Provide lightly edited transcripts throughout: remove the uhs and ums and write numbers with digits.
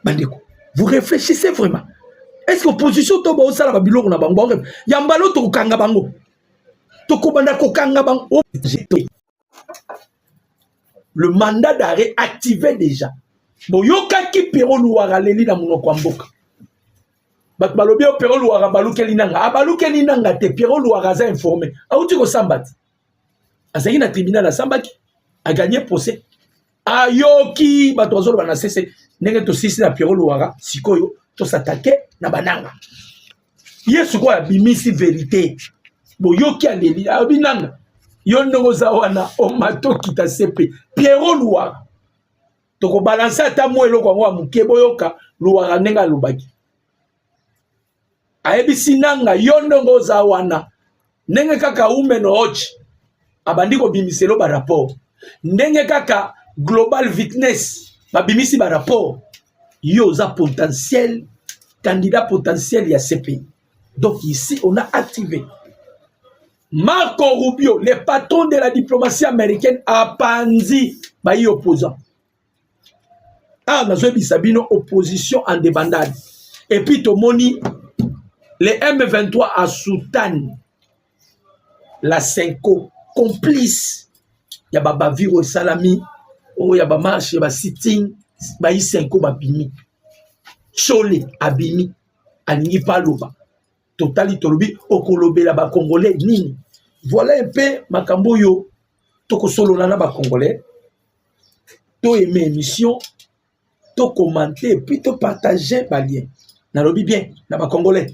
Bandeko, vous réfléchissez vraiment. Est-ce que l'opposition tombe au salaire babiloko na bango? Yambalo to kanga bango. To kobanda ko kanga bango. Le mandat d'arrêt activé déjà. Boyoka ki pero luara leli na monoko mboka. Bat balobi o pero luara baluke linanga. Abaluke linanga te pero luara za informé. Auti ko sambati. Azaki na tribunal na sambaki. A gagné procès. Ayoki bato bazolo bana cessé. Nenge to sisi na pero luara sikoyo to s'attaquer na bananga. Yesu ko abimisi vérité. Boyoki aleli abinanga. Yonongo zawana o mato kita sepe Pierrot Luara toko balancer ata mwelo kwa ngwa muke boyoka Luara nenga lubaki ayebisi nanga yonongo zawana ndenge kaka umeno ochi abandi ko bimiselo ba rapport ndenge kaka Global Witness babimisi ba rapport yo za potentiel candidat potentiel ya CPI. Donc ici on a activé Marco Rubio, le patron de la diplomatie américaine, a pandi bayi opposant. Ah, nous avons Sabino opposition en débandade. Et puis Tomoni, les M23 à Soutan, la Senko, complice. Il y a Baba Viro Salami, il y a Baba Marche, il y a Sitting, bayi Senko Babimi. Chole, Abimi, Aningi Paloba. Totali tolobi okolobe la ba congolais nini. Voilà un peu makambo yo toko solo na ba congolais. To aimer émission, to commenter puis to partager ba lien. Na lobi bien na ba congolais.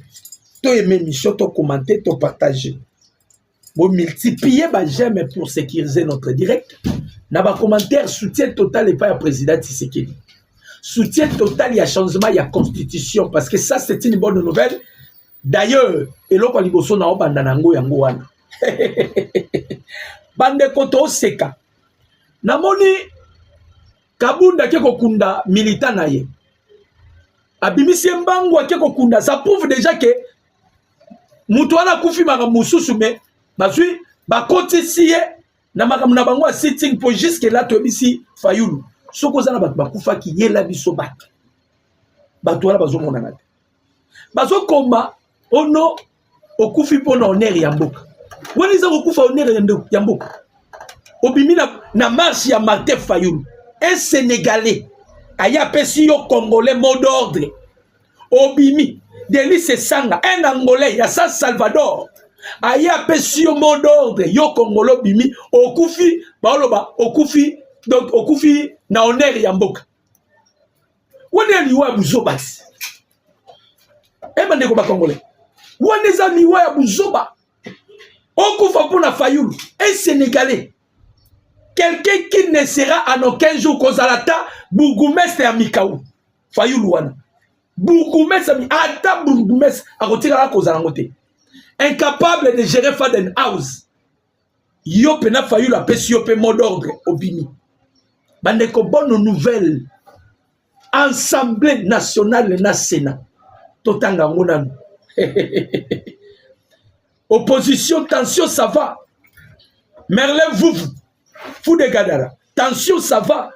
To aimer émission, to commenter, to partager. Bon multiplier ba j'aime pour sécuriser notre direct. Na ba commentaire soutien total et pas à président Tshisekedi. Soutien total, il y a changement, il y a constitution parce que ça c'est une bonne nouvelle. D'ailleurs, eloko liboso na obanda nango yango wana. Bande koto seka. Namoni Kabunda keko kunda militant na ye. Abimisi mbangu keko kunda, ça prouve déjà que mutu wana kufi maka mususu me bazui bakoti siye na maka na bango sitting pour jusque là to bisi Fayulu. Soko zana bakufa ki yela biso bat. Batu wana bazo mona ngate. Bazo koma ono okufi pona honneur ya mboka. Wani za okufa honneur ya mboka. Obimi na marche ya Martin Fayulu. Un Sénégalais aya pesi yo Congolais mot d'ordre. Obimi Délice Sanga, un Angolais ya San Salvador. Aya pesi yo mot d'ordre yo Congolais obimi okufi baoloba okufi donc okufi na honneur ya mboka. Wani liwa buzobasi. Eba ndeko ba Congolais. Waneza miwa ya buzoba. Okufa pour la Fayulu. Un Sénégalais. Quelqu'un qui ne sera en aucun jour Kozalata, Bourgoumestre et Amikaou. Fayulu wana. Bourgoumestre, Ata Bourgoumestre, à retirer la Kozalangote. Incapable de gérer Faden House. Yo pena Fayulu a pesi yo pe mot d'ordre au Bini. Bandeko bonne nouvelle. Assemblée nationale na Sénat. Totanga monanu. Opposition, tension, ça va. Merlin Vouvou, fou de Gadara. Tension, ça va.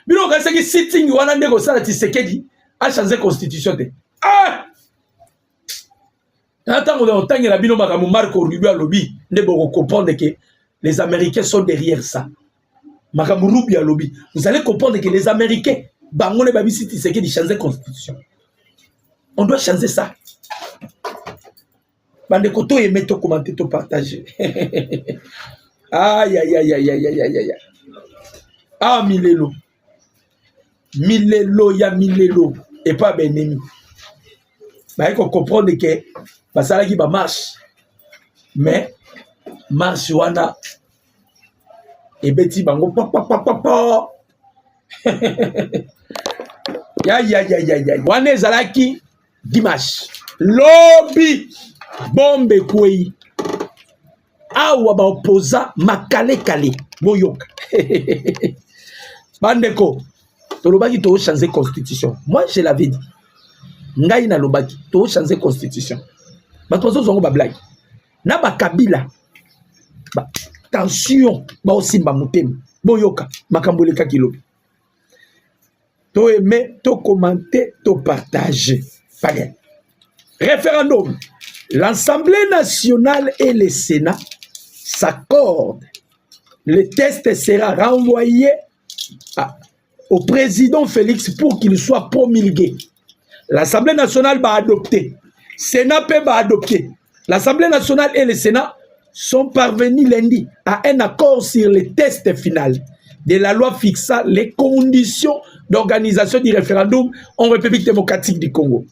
Mais non, quand c'est sitting, on a négocié la Tshisekedi, a changé la constitution. Ah! Attends, on a la bino makamu Marco Rubio lobby, ne bon comprendre que les Américains sont derrière ça. Makamu Rubio lobby. Vous allez comprendre que les Américains, bangone babi si Tshisekedi changer la constitution. On doit changer ça. Bande koto aimer to commenter to partager. Aïe aïe aïe aïe aïe aïe aïe aïe. Ah Milelo. Milelo ya Milelo et pas Benemi. Bah il faut comprendre que bah ça là qui va marche. Mais marche wana et beti bango papa papa. Ya ya ya ya ya. Wana zalaki dimanche. Lobby bombe kwei awa ba opposa makale kale boyoka bandeko tolobaki to changer constitution. Moi je l'avais dit ngai na lobaki to changer constitution bato zongo ba blague na ba kabila ba tension ba osimba mutema boyoka makamboleka kilobi to aimer, to commenter, to partager. Pas bien. Référendum. L'Assemblée nationale et le Sénat s'accordent. Le test sera renvoyé au président Félix pour qu'il soit promulgué. L'Assemblée nationale va adopter. Le Sénat va adopter. L'Assemblée nationale et le Sénat sont parvenus lundi à un accord sur le test final de la loi fixant les conditions d'organisation du référendum en République démocratique du Congo.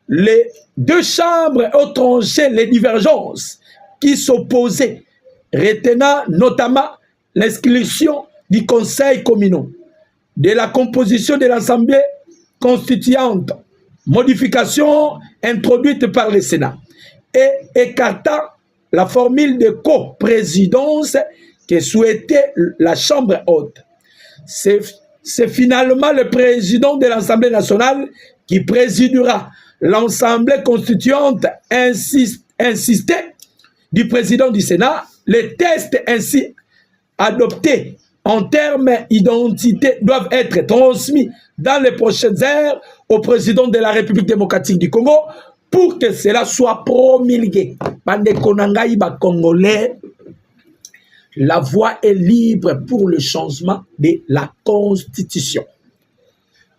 Les deux chambres ont tranché les divergences qui s'opposaient, retenant notamment l'exclusion du conseil communal, de la composition de l'Assemblée constituante, modification introduite par le Sénat, et écartant la formule de coprésidence que souhaitait la Chambre haute. C'est finalement le président de l'Assemblée nationale qui présidera l'Assemblée constituante insisté du président du Sénat. Les tests ainsi adoptés en termes d'identité doivent être transmis dans les prochaines heures au président de la République démocratique du Congo pour que cela soit promulgué. Congolais, la voie est libre pour le changement de la Constitution.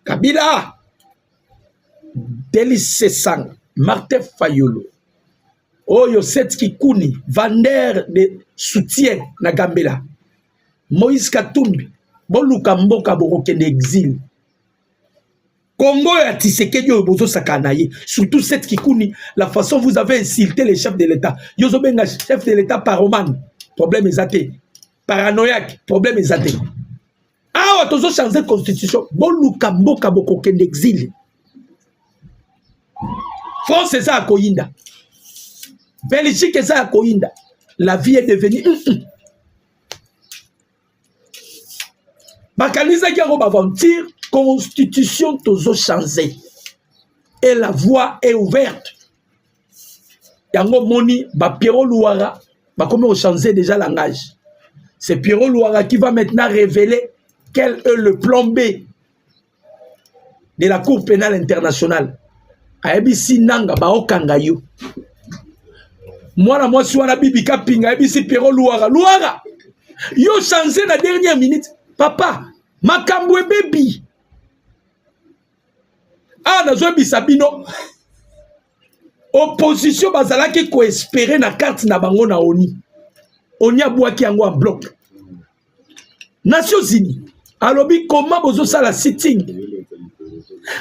Kabila, Delis Sesang, Martin Fayulu, Oyo Setski Kuni, vendeur de soutien na Gambela, Moïse Katumbi, Boluka Mboka Boroke d'exil. Congo et Tshisekedi Obozo Sakanaye, surtout cette Kikouni, la façon vous avez insulté les chefs de l'État. Yozobenga chef de l'État paroman, problème est athée. Paranoïaque, problème est athée. Ah, tozo changer la constitution. Boluka Mboka Boroke d'exil. France c'est ça à Koyinda. Belgique c'est ça à Koyinda. La vie est devenue. Bakanisa qui a aventure, constitution tozo changé. Et la voie est ouverte. Yango moni, ba Pierrot Louara, ba comment changer déjà langage. C'est Pierrot Louara qui va maintenant révéler quel est le plan B de la Cour pénale internationale. Aebisi nanga ba okanga yo. Moi si wana bibi kapinga aebisi Pierrot Louara. Louara, yo changé la dernière minute. Papa, makambwe baby. Ah, nazo bisabino. Opposition bazalaki ko espérer na carte na bango na ONI. ONI abwaki yango en bloc. Nations Unies. Alobi comment bozo sala sitting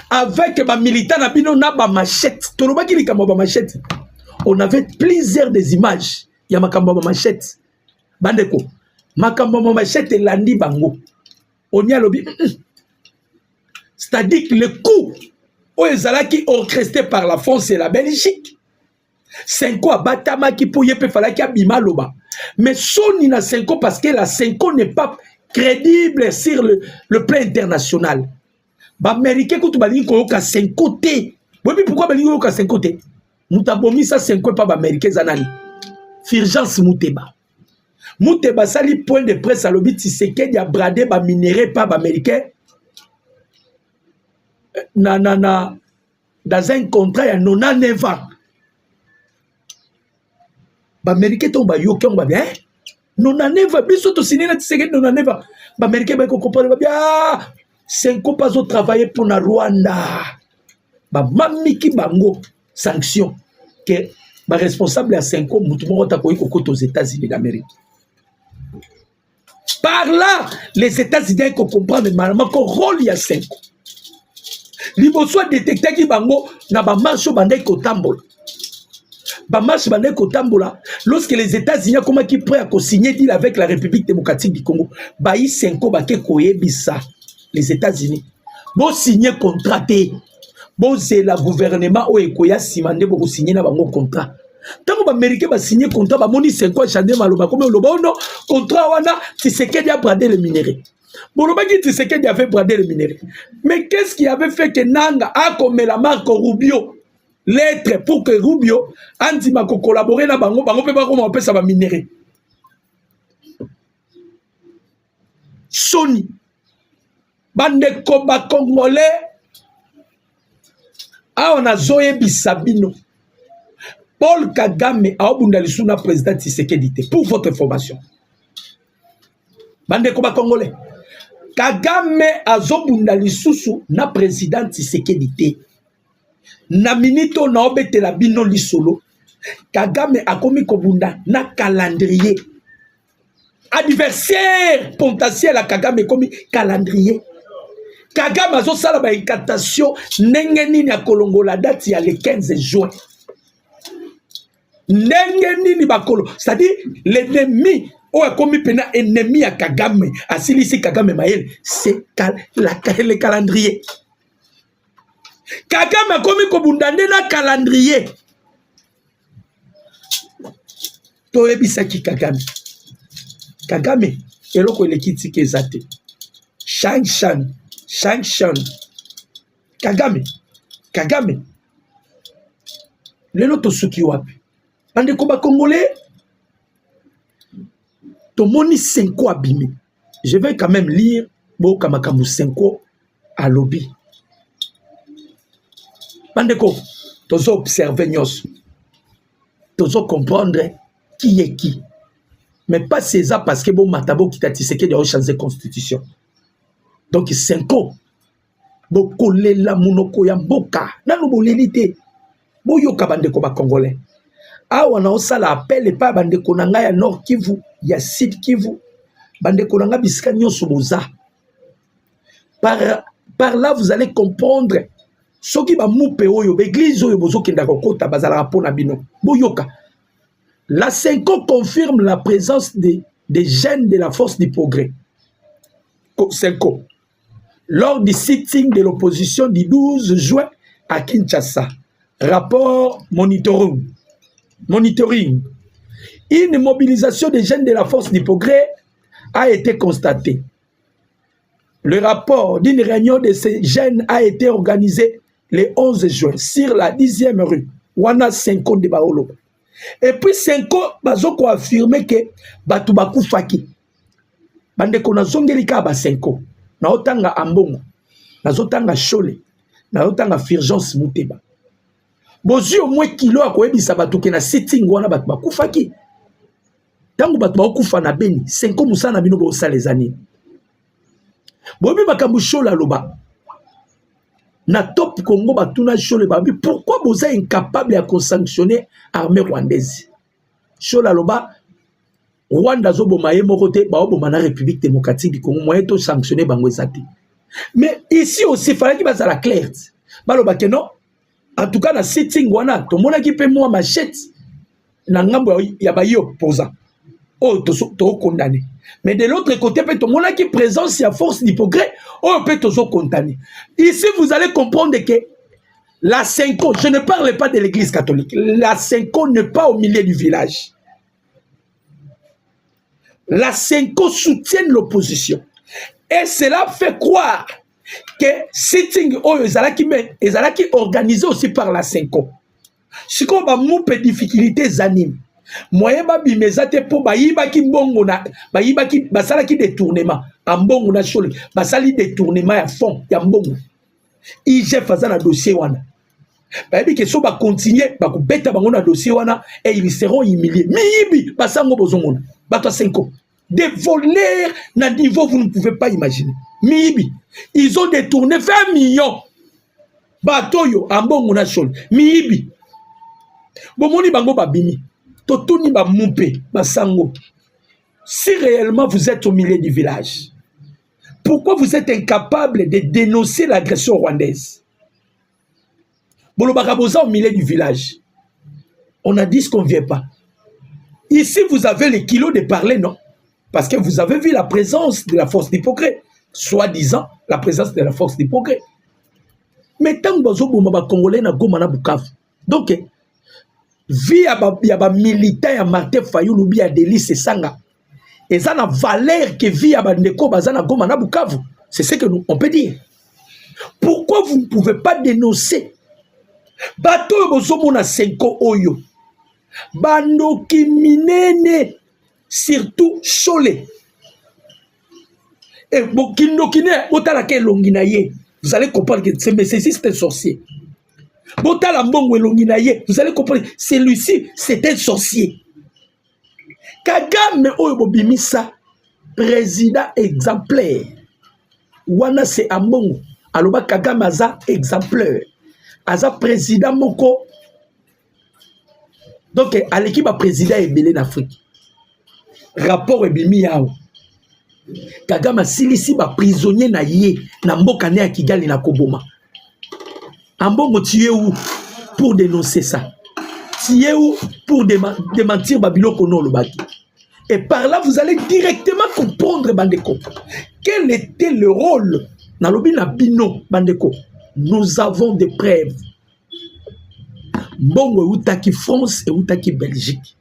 avec ba militants na bino na ba machette. Tolobaki likamba ba machette. On avait plusieurs des images. Ya makamba ba machette. Bandeko. Makambo machette landi bango. On y a lobby. C'est-à-dire que le coup où ils allaient orchestré par la France et la Belgique. 5 ans à Batama qui pouvait faire la bimaloba. Mais son na 5 ans parce que la 5 ans n'est pas crédible sur le plan international. Les Américains quand tu bali ko ka 5 côtés. Oui pourquoi bali ko ka 5 côtés? Mutabomi ça 5 ans pas Américains zanani. Urgence Mouteba. Mouteba sali point de presse à l'obit Tshisekedi a bradé ba minéré par ba américain dans un contrat ya 99 ans. Ba américain tomba yoki on ba bien 99 ans biso to signé na Tshisekedi 99 ans. Ba américain ba ko comprendre ba bien 5 ans pas au travailler pour na Rwanda. Ba mamiki bango sanction que ba responsable à 5 ans mutumo ta koyi kokoto aux États-Unis d'Amérique. Par là, les États-Unis comprennent normalement qu'on rôle il y a 5 ans. Liboso détecté qui bango na ba marche bandai kotambola. Ba marche bandai kotambola lorsque les États-Unis comment qui prêt à signer deal avec la République démocratique du Congo. Ba yi 5 ans ba ke koyebisa les États-Unis. Bo signer contrat té. Bo c'est la gouvernement o ekoya simande bo signer na bango contrat. Tant que les Américains va signer contrat, ba moni 5 ans Chandé Maloba comme le bon contrat wana Tshisekedi a bradé le minerai. Boloba qui Tshisekedi avait bradé le minerai. Mais qu'est-ce qui avait fait que Nanga a comme la marque Rubio lettre pour que Rubio Andima collaborer na bango peut pas comment on peut ça va minerai. Sony Bande koba Congolais. Ah, on a Zoé Bissabino. Paul Kagame a obunda lisuna président Tshisekedi pour votre information. Bande koba Congolais. Kagame a zobunda lisusu na président Tshisekedi. Na minito na obete la bino lisolo. Kagame a komi kobunda na calendrier. Adversaire potentiel à Kagame komi calendrier. Kagame a zo sala ba incantation ndenge nini ya kolongola date ya le 15 juin. Ndenge nini bakolo, c'est-à-dire l'ennemi ou comme pena ennemi à Kagame, asilisi Kagame maël, c'est le calendrier. Kagame a komi kobundande na calendrier. Toyebisaki Kagame. Kagame, eloko elekiti kezate. Shang. Kagame. Lelo tosuki wapi. Bande koba Congolais. Tomoni 5 abîmé. Je vais quand même lire Boka Makamu 5 à lobby. Bande ko, tozo observer nyos. Tozo comprendre qui est qui. Mais pas César parce que bon matabo qui t'a tissé de changer constitution. Donc 5 ans. Bokole la monoko ya mboka. Nano bolelité. Boyoka bande ko ba Congolais. Ah on a aussi l'appel et pas bande ko nanga ya Nord Kivu, ya Sud Kivu. Bande ko nanga bisika nyoso boza. Par là vous allez comprendre ce qui va mouper oyo l'église oyo bozo kenda kokota bazala pona bino. Boyoka. La 5 ans confirme la présence des jeunes de la force du progrès. 5 ans. Lors du sitting de l'opposition du 12 juin à Kinshasa. Rapport monitoring. Une mobilisation des jeunes de la force du progrès a été constatée. Le rapport d'une réunion de ces jeunes a été organisé le 11 juin sur la 10e rue. Wana 5 ans de Baolo. Et puis 5 ans, bazoko affirmé que batu bakufaki. Bande kona zongelika ba 5 ans. Na otanga ambongo. Na zotanga chole. Na otanga Fulgence Muteba. Bozi au moins kilo akoyebisa batu ke na sitting wana batu bakufaki. Tango batu bakufa na Beni, 5 ans musana bino bo sa les années. Bobi bakambu chola loba. Na top Congo batuna chole babi pourquoi vous êtes incapable de sanctionner l'armée rwandaise. Chola loba Rwanda zo bomaye mokote ba oboma na République démocratique du Congo moyen to sanctionner bango ezati. Mais ici aussi fallait qu'il basa la clair. Baloba que non. En tout cas na sitting wana to mona ki pe moi machette na ngambo ya ba yo opposant. Oh to condamné. Mais de l'autre côté, peut-être mon qui présence à force du progrès, on peut toujours condamner. Ici, vous allez comprendre que la 5 ans, je ne parle pas de l'église catholique, la 5 ans n'est pas au milieu du village. La 5 ans soutient l'opposition. Et cela fait croire que sitting est organisé aussi par la 5 ans. Si on a des difficultés animent. Moyen ba bimezate po bayiba ki mbongo na bayiba ki basala ki détournement ambongo na chole basali détournement ya fond ya mbongo ije faza na dossier wana bayibi ke so ba continuer ba ko beta bango na dossier wana et ils seront humiliés miyibi basango bozongona bato 5 ans des voleurs na niveau vous ne pouvez pas imaginer miyibi ils ont détourné 20 millions bato yo ambongo na chole miyibi bomoni bango babimi. Si réellement vous êtes au milieu du village, pourquoi vous êtes incapable de dénoncer l'agression rwandaise? Au milieu du village, on a dit ce qu'on ne vient pas. Ici, vous avez le kilo de parler, non? Parce que vous avez vu la présence de la force du progrès, soi-disant la présence de la force du progrès. Mais tant que vous avez Congolais, donc, via ba militaire ya Martin Fayulu bia Délice Sanga et ça na valeur que via ba ndeko bazana Goma na Bukavu, c'est ce que nous on peut dire. Pourquoi vous ne pouvez pas dénoncer bato bozomo na 5 oyo bandoki minene surtout Cholet Et Bokindo Kine, Botalake Longinaye, vous allez comprendre que c'est un sorcier. Botala Mbongo Longinaye, vous allez comprendre, celui-ci, c'est un sorcier. Kagame Oyo Bimisa, président exemplaire. Wana c'est Ambongo. Aloba Kagame Aza exemplaire. Aza président Moko. Donc, à l'équipe à président Ebele d'Afrique. Rapport Ebimi Yao. Kagame Silisi ba prisonnier na ye. Na mboka ne ya Kigali na Koboma. Ambongo tu es où pour dénoncer ça? Tu es où pour démentir Babylon Kono Lobaki? Et par là, vous allez directement comprendre, Bandeko, quel était le rôle dans le Bino, Bandeko. Nous avons des preuves. Bongo Outaki France et Outaki Belgique.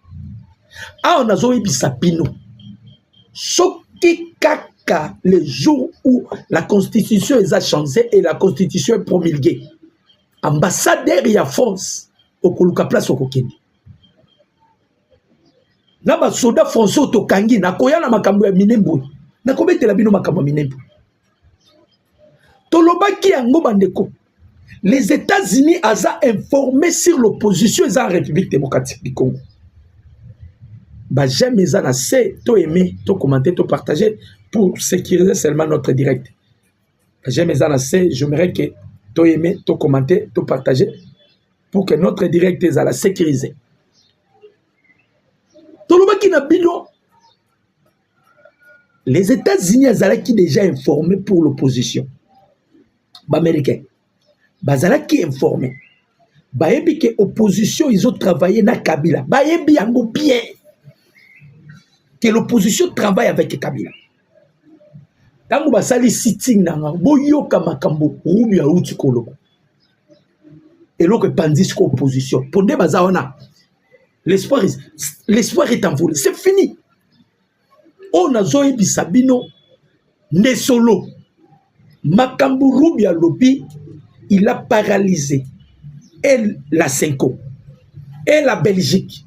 Ah, on a zoé Bissapino. Soki Kaka, le jour où la Constitution est changée et la Constitution est promulguée. Ambassadeur et à France, au Koluka Place au Kokeni. Naba soda François Tokangi, na koya na makambo ya Minembo. Na kobete la bino makambo Minembo. Tolobaki yango bandeko. Les États-Unis ont informé sur l'opposition à la République démocratique du Congo. Bah, j'aime les assez, to aimer, to commenter, to partager pour sécuriser seulement notre direct. Bah, j'aime les assez, j'aimerais que to aimer, to commenter, to partager pour que notre direct soit la sécuriser. Tolobaki na bino. Les États-Unis ont déjà informé pour l'opposition. Bah, américain. Bazalaki informé. Bayebi que opposition ils ont travaillé na Kabila. Bayebi yango bien que l'opposition travaille avec Kabila. Tango basali sitting nanga boyoka makambo Rubio auti koloba. Et l'autre pandis ko opposition. Pondé bazawana. L'espoir est envolé. C'est fini. On a zoé bisabino ne solo. Makambo Rubio lobi. Il a paralysé et la Cinco, et la Belgique,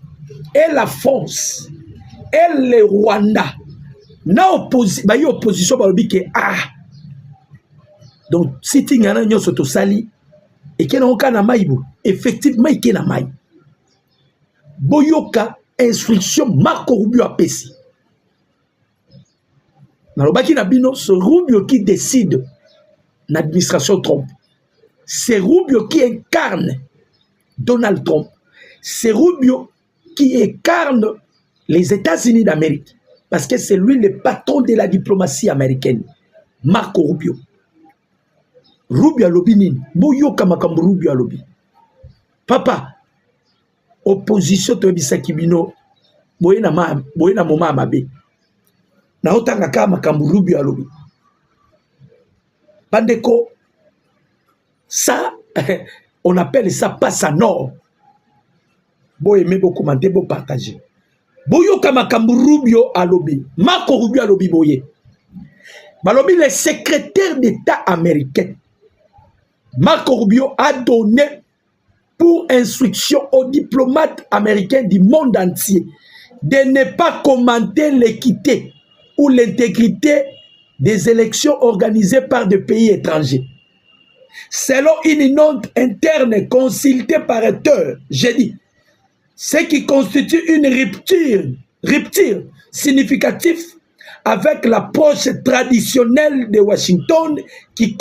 et la France, et le Rwanda. Na opposition que ah. Donc si tu n'as pas de sali et que n'as pas maïbo, effectivement il y a maï. Boyoka instruction Marco Rubio a pesi. Nalobaki na bino ce Rubio qui décide l'administration Trump. C'est Rubio qui incarne Donald Trump. C'est Rubio qui incarne les États-Unis d'Amérique. Parce que c'est lui le patron de la diplomatie américaine. Marco Rubio. Rubio Alobini. Boyo Kamakambu Rubio Alobi. Papa, opposition to bisakibino. Boyena moma amabe. Na otanga kama Makambu Rubio Alobi. Pandeko. Ça, on appelle ça passe à nord. Bon aimer, bon commenter, bon partager. Boyo Kamakambu Rubio Alobi. Marco Rubio Alobi boye. Malobi, le secrétaire d'État américain, Marco Rubio a donné pour instruction aux diplomates américains du monde entier de ne pas commenter l'équité ou l'intégrité des élections organisées par des pays étrangers. Selon une note interne consultée par Reuters, j'ai dit, ce qui constitue une rupture significative avec l'approche traditionnelle de Washington qui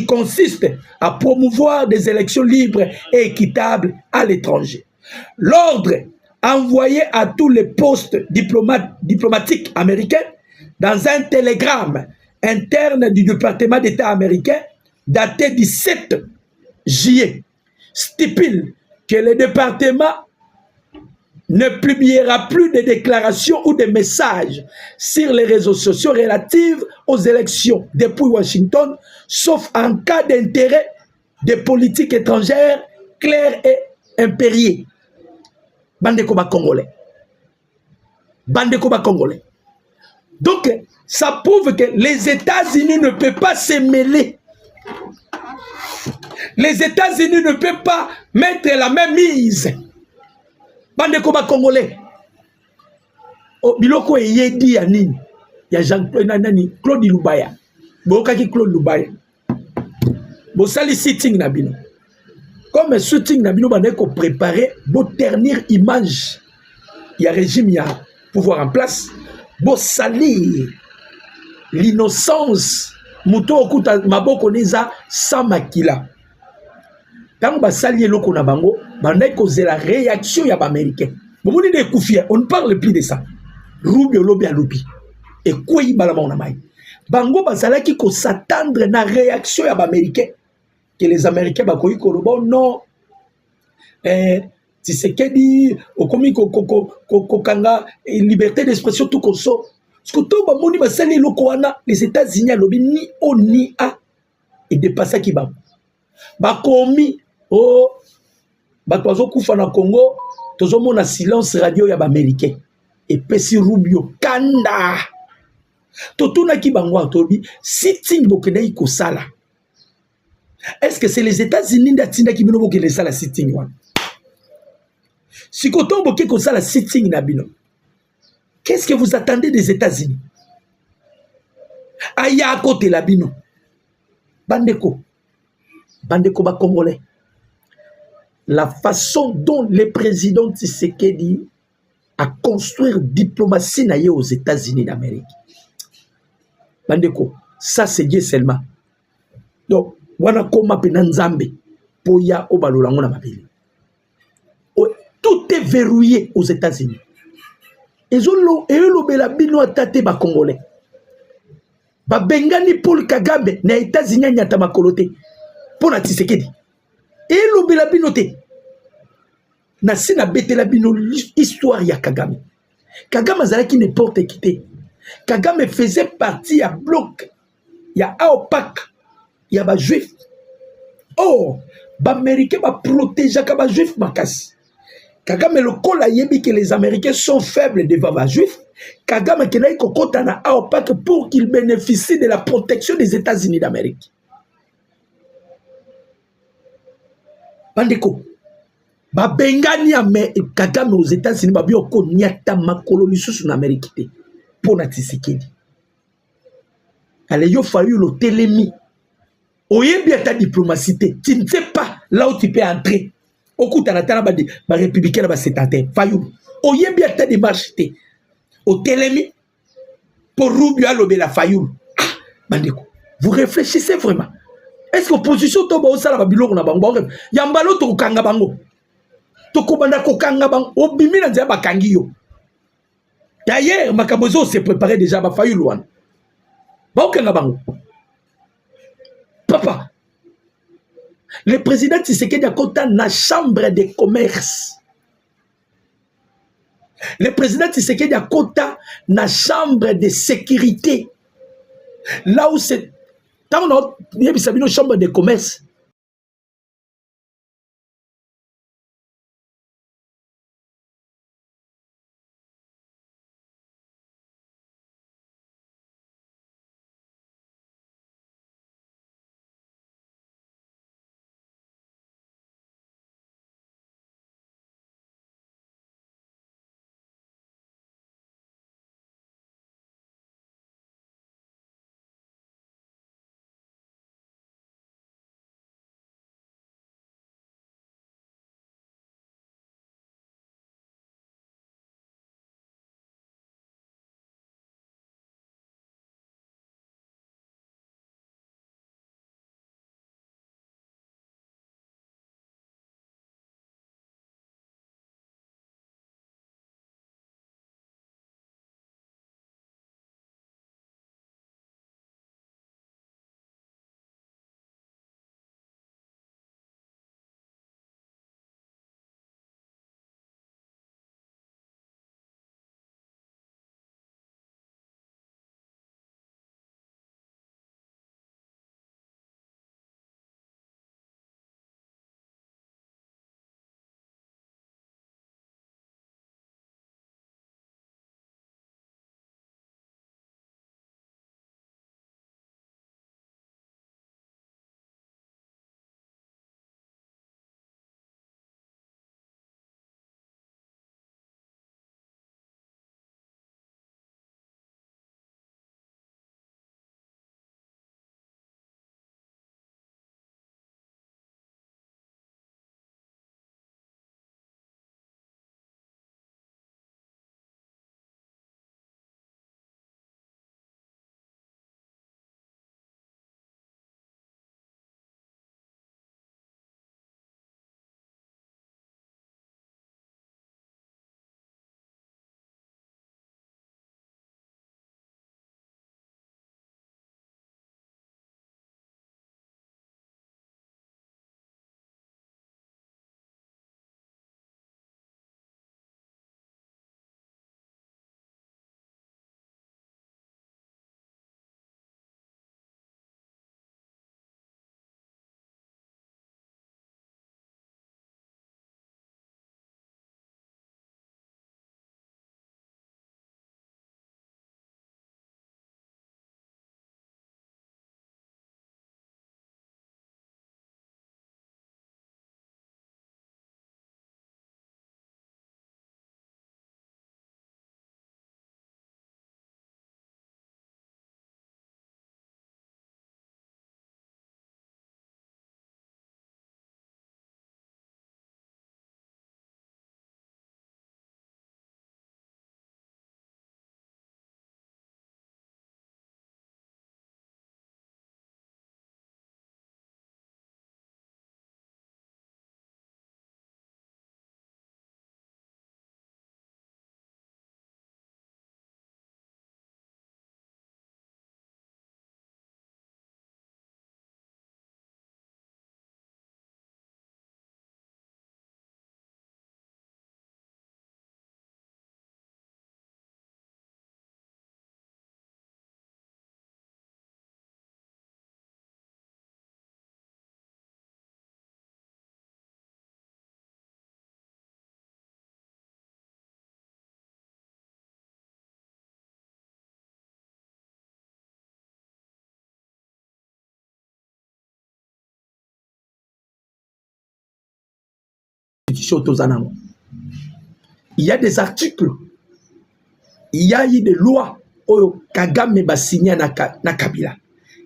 consiste à promouvoir des élections libres et équitables à l'étranger. L'ordre envoyé à tous les postes diplomatiques américains dans un télégramme interne du département d'État américain daté du 7 juillet stipule que le département ne publiera plus de déclarations ou de messages sur les réseaux sociaux relatifs aux élections depuis Washington, sauf en cas d'intérêt de politique étrangère clair et impérieux. Bandeko Congolais. Bandeko Congolais. Donc, ça prouve que les États-Unis ne peuvent pas se mêler. Les États-Unis ne peuvent pas mettre la même mise. Bandeko Congolais. Biloko yedi anini. ya Claude Lubaya. Bokaki Claude Lubaya. Bosali sitting na bino. Comme sitting na bino bana ko préparer bo ternir image ya régime ya pouvoir en place, bo salir l'innocence muto okuta maboko neza samakila. Quand basali eloko na bango, bana ko la réaction ya ba américain. Bomoni de kufia, on ne parle plus de ça. Rubio lobi alobi. Et quoi y balama na mai. Bango bazalaki ko s'attendre na réaction ya ba américain. Que les américains bakoyi ko lobo non. Tshisekedi okomi ko kanga liberté d'expression tout koso. Parce que tout bamoni basali eloko wana les États-Unis alobi ni o ni a et dépassa ki ba. Bakomi oh bato bazokufa na Congo tozomona silence radio ya ba américain et pesi Rubio kanda totuna ki bango atobi sitting bokendai ko sala. Est-ce que c'est les États-Unis d'atinda ki bino bokende sala sitting wana? Si koton boke ko sala sitting na bino, qu'est-ce que vous attendez des États-Unis? Aya à côté la bino bandeko ba congolais. La façon dont le président Tshisekedi a construit diplomatie naïe aux États-Unis d'Amérique. Bandeko, ça c'est Dieu seulement. Donc, wana koma penanzambe poya obalolango na mabili. Tout est verrouillé aux États-Unis. Et lo bela bino atate ba congolais. Ba bengani Paul Kagame na États-Unis nyata makolote pour na Tshisekedi. Et lo bela bino te. Na sina betela bino histoire ya Kagame. Kagame azalaki n'importe qui te. Kagame faisait partie ya bloc ya AOPAC ya ba juif. Oh, ba américain ba protéger ka ba juif makasi. Kagame le col a yebi que les Américains sont faibles devant les Juifs. Kagame kenai kokota na AOPAC pour qu'il bénéficie de la protection des États-Unis d'Amérique. Bandeko, ba bengani ame Kagame aux États-Unis ba bio ko nyata makolo lisusu na Amérique te pour na Tshisekedi. Ale yo fayu lo telemi. Oyebi ta diplomatie, tu ne sais pas là où tu peux entrer. Okuta na tana ba républicain ba sénateur fayu oyebi ata démarche te au telemi pour Rubio alobela fayu. Bandeko, vous réfléchissez vraiment? Est-ce que l'opposition to ba osala ba biloko na bango yambalo to kanga bango to kobanda ko kanga bango obimi na nzeba kangi yo? D'ailleurs makabozo s'est préparé déjà ba fayu loin ba okanga bango. Papa, le président Tshisekedi a compté dans la chambre de commerce. Le président Tshisekedi a compté dans la chambre de sécurité. Là où c'est... Quand on a une chambre de commerce, constitution tozanango. Il y a des articles, il y a eu des lois oyo Kagame ba signé na Kabila.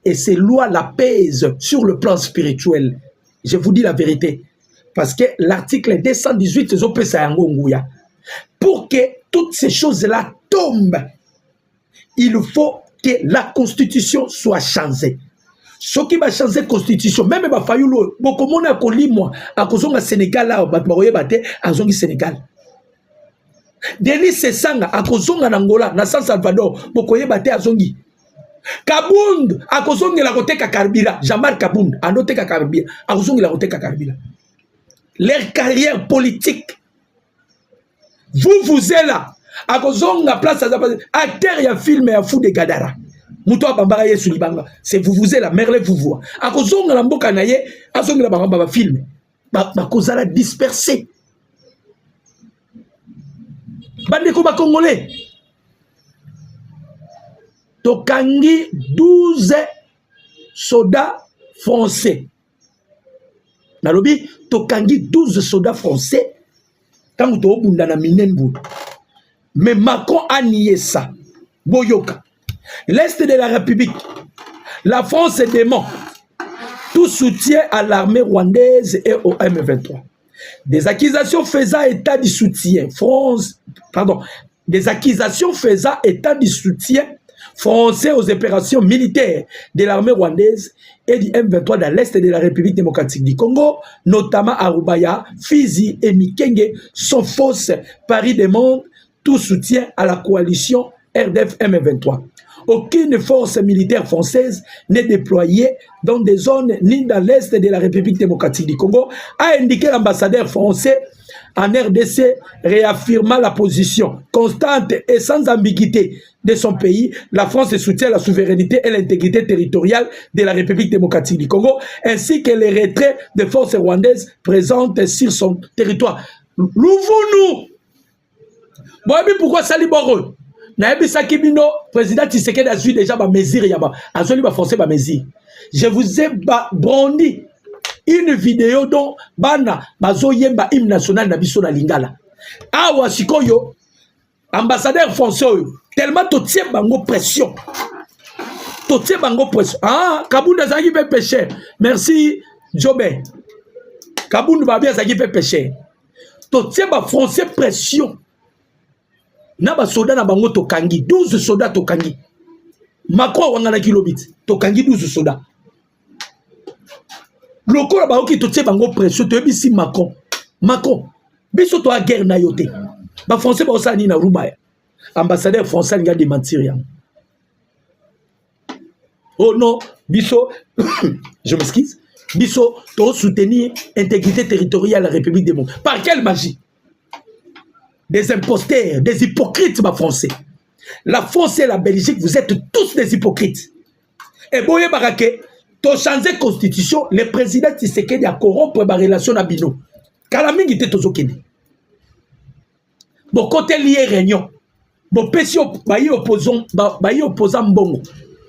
Et ces lois la pèsent sur le plan spirituel. Je vous dis la vérité. Parce que l'article 218 pour que toutes ces choses-là tombent, il faut que la constitution soit changée. Ce qui va changer la constitution, même si Fayulu, beaucoup de gens ont dit moi, à cause du Sénégal, là, à Sénégal. Denis Sessanga, à cause de Angola, na San Salvador, beaucoup de gens ont dit Kabound, à cause de la côté Kabila, Jamar Kabound, à noter Kabila, à cause de la côté Kabila. Leur carrière politique, vous êtes là, à cause de la place acteur et film et fou de Gadara. Moutoua Bambara Yesu Libanga, c'est vous êtes là, merle vous voit. À cause de la mboka naye, à cause de la Bamba film, ma cause la dispersée. Bandeko ba Congolais. Tokangi 12 soldats français. Nalobi, Tokangi 12 soldats français. Quand vous avez bunda na Minembou. Mais Macron a nié ça. Boyoka. L'Est de la République. La France dément tout soutien à l'armée rwandaise et au M23. Des accusations faisant état du soutien. Des accusations faisant état du soutien français aux opérations militaires de l'armée rwandaise et du M23 dans l'Est de la République démocratique du Congo, notamment à Rubaya, Fizi et Mikenge, sont fausses. Paris demande tout soutien à la coalition RDF M23. Aucune force militaire française n'est déployée dans des zones ni dans l'Est de la République démocratique du Congo, a indiqué l'ambassadeur français en RDC, réaffirmant la position constante et sans ambiguïté de son pays. La France soutient la souveraineté et l'intégrité territoriale de la République démocratique du Congo, ainsi que les retraits de forces rwandaises présentes sur son territoire. Louvons-nous! Pourquoi ça libère? Naebisakibino, président Tshisekedi a suivi déjà ma mesure, a suivi ma forcé ma mesure. Je vous ai brandi une vidéo dont bana bazo yemba hymne national na biso na lingala. Awa sikoyo ambassadeur français tellement to tie bango pression. To tie bango pression. Ah, Kabound azaki pe péché. Merci Jobé. Kabound ba bien azaki pe péché. To tie ba français pression. Naba soda na bango tokangi 12 soldats tokangi. Macron wangana kilobit tokangi 12 soldats. Lokola ba oki totie bango pression to ebisi Macron. Macron biso to a guerre na yote. Ba français ba osani na Rubaya. Ambassadeur français nga démentir yang. Oh non, biso je m'excuse. Biso to soutenir intégrité territoriale de la République démocratique. Par quelle magie? Des imposteurs, des hypocrites, ma français. La France et la Belgique, vous êtes tous des hypocrites. Et Boye Barake, tu changé la constitution, le président Tshisekedi a corrompu la relation à Bino. Kalaming était aux Okene. Bon, côté lié réunion, bon, pesio, bayi opposant Mbongo.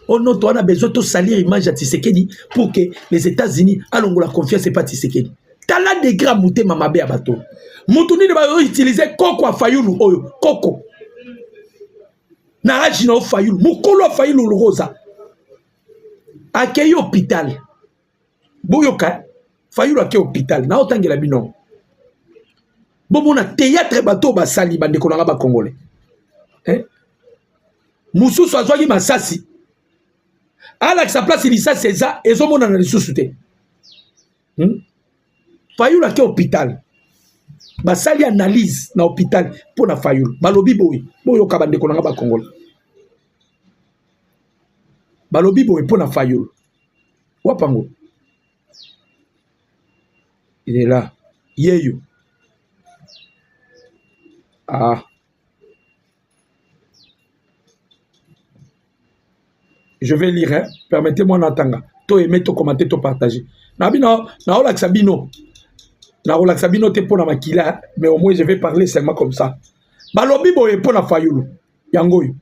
Oh non, tu as besoin de salir l'image à Tshisekedi pour que les États-Unis aient la confiance et pas Tshisekedi. Tala de gras mouté mamabé à bateau. Moutouni ne va utiliser Koko à Fayulu, Koko. Narajina au Fayulu, Moukolo à Fayulu le Rosa. Accueilli hôpital. Boyoka, Fayulu accueilli hôpital. Na autant que la binon. Bomona théâtre bateau basali bande konanga ba congolais. Hein? Moussou soazwagi masasi. Ala sa place il ça c'est ça et zomona na lisouté. Fayulu accueilli hôpital. Basali analyse na hôpital pour na Fayulu. Balobi boy, boyo kabande konanga ba Congolais. Balobi boy pour na Fayulu. Wapango. Il est là. Yeyo. Ah. Je vais lire, hein. Permettez-moi d'entendre. To aimer, to commenter, to partager. Nabino, na ola sabino. Na ola sabino te pour na makila, mais au moins je vais parler seulement comme ça. Balobi boye pour na Fayulu. Yangoyo.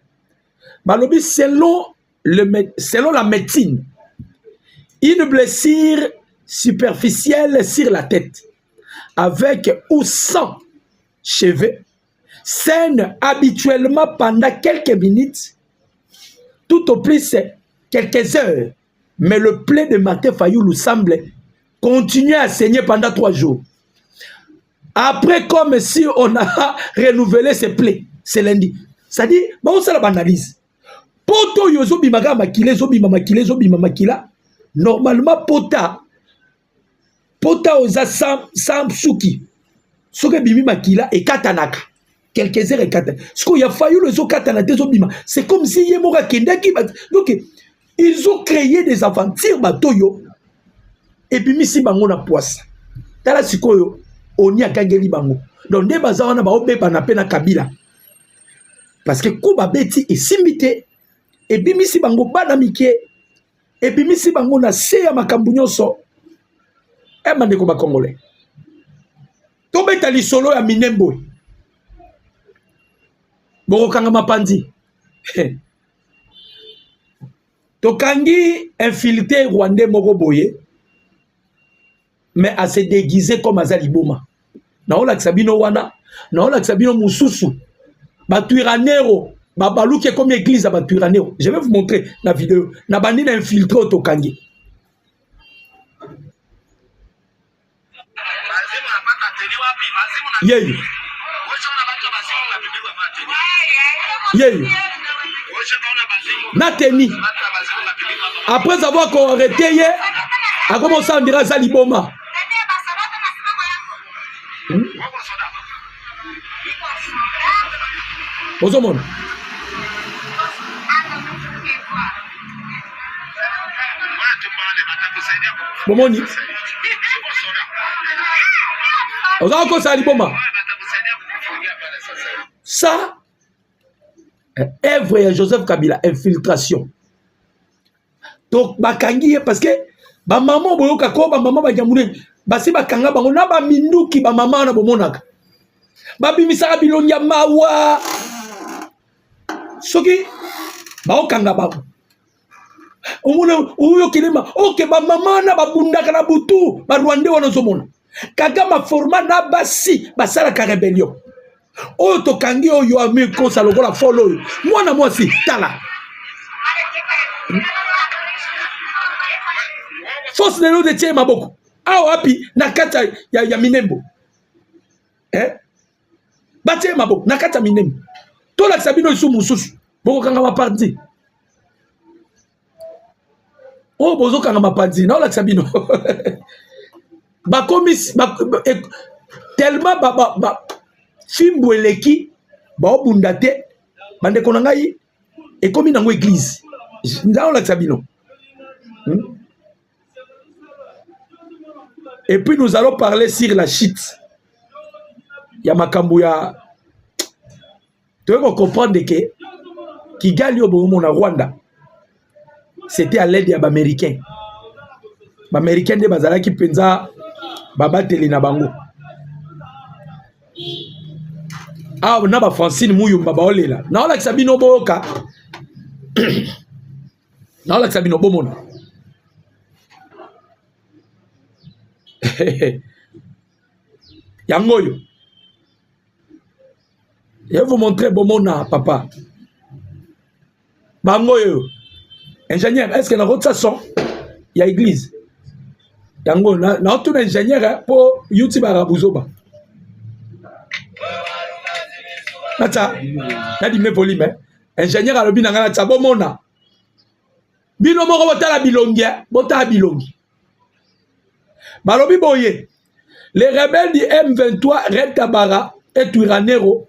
Balobi selon la médecine, une blessure superficielle sur la tête avec ou sans cheveux, saigne habituellement pendant quelques minutes, tout au plus quelques heures. Mais le plaie de Martin Fayoulou semble continuer à saigner pendant 3 jours. Après, comme si on a renouvelé ses plaies, c'est lundi. C'est-à-dire, on s'est analyse. Poto yozo bimaka makile, zo bima makila. Normalement, pota oza sam suki. Soke bimi makila et katanaka. Quelques heures et katanaka. Ce qu'il a fallu le zo katanaka zo bima. C'est comme si yemora kendaki. Donc, ils ont créé des aventures batoyo. Et puis, misi bango na poisse. Tala sikoyo, oni akangeli bango. Donc, des bazawana ba obe banapena kabila. Parce que kuba beti et simité. Et puis, misi bango bana mike. Et puis, misi bango na se ya makambu nyonso. E mandeko ba Congolais. Tobeta lisolo ya Minembo. Borokanga mapandi. Tokangi infiltré Rwandais moko boye. Mais à se déguiser comme Azali Boma. Naola Ksabino wana, naola Ksabino Moussousou. Batuiranero, babalouki est comme église à Batuiranero. Je vais vous montrer la vidéo. Nabani n'a infiltré au Tokangi. Yeyo. Yeyo. Nateni. Après avoir arrêté, a commencé à dire Azali Boma. Ozomon. Bomoni. Ozako Saliboma. Ça, œuvre de Joseph Kabila, infiltration. Donc, bakangi parce que ba maman boyoka ko ba maman ba jamune basi bakanga bango na ba minduki ba maman na bomonaka. Ba bimisaka bilongi ya mawa. Soki ba okanga ba. Uyo kilima oke ba maman na ba bundaka na butu ba Rwandais wana zomona. Kagama format na basi basala ka rébellion. Oyo tokangi oyo ami ko sa lokola follow. Mwana mwasi tala. Force de l'eau de Tchè Maboko. Ah, wapi, nakata ya Minembo. Batie Maboko, nakata Minembo. Tola Sabino isu mususu. Boko kanga mapardi. Oh, bozo kanga mapardi. Na ola Sabino. Bakomis, tellement fimbo eleki, ba obundate, bande konangai, et comme nango église. Na ola Sabino. Et puis nous allons parler sur la chute. Yamakambuya. Tu veux comprendre que Kigali au Rwanda, c'était à l'aide des Américains. Les Américains de Bazala qui pensa Babateli na bango. Ah, on a ba Francine Mouyumba baolela. Na ola Sabino boka. Na ola Sabino bomona. Yangoyo. Je vais vous montrer Bomona, papa. Bangoyo. Ingénieur, est-ce que dans votre façon, il y a église? Yango, na tout ingénieur pour YouTube Arabuzoba. Nata, na di me volume. Ingénieur à l'obin na ta Bomona. Bino moko botala bilongi, botala bilongi. Balobi boye. Les rebelles du M23, Red Tabara et Turanero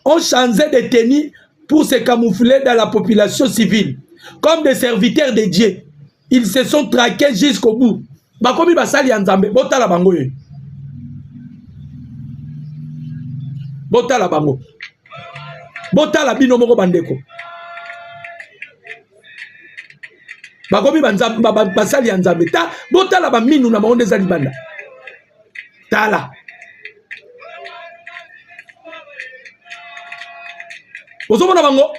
ont changé de tenue pour se camoufler dans la population civile comme des serviteurs de Dieu. Ils se sont traqués jusqu'au bout. Bakomi basali anzambe, botala bango ye. Botala bango. Botala bino moko bandeko. Bakomi basali anzambe. Ta botala ba minu na maonde zali banda. Tala. Ozomona bango.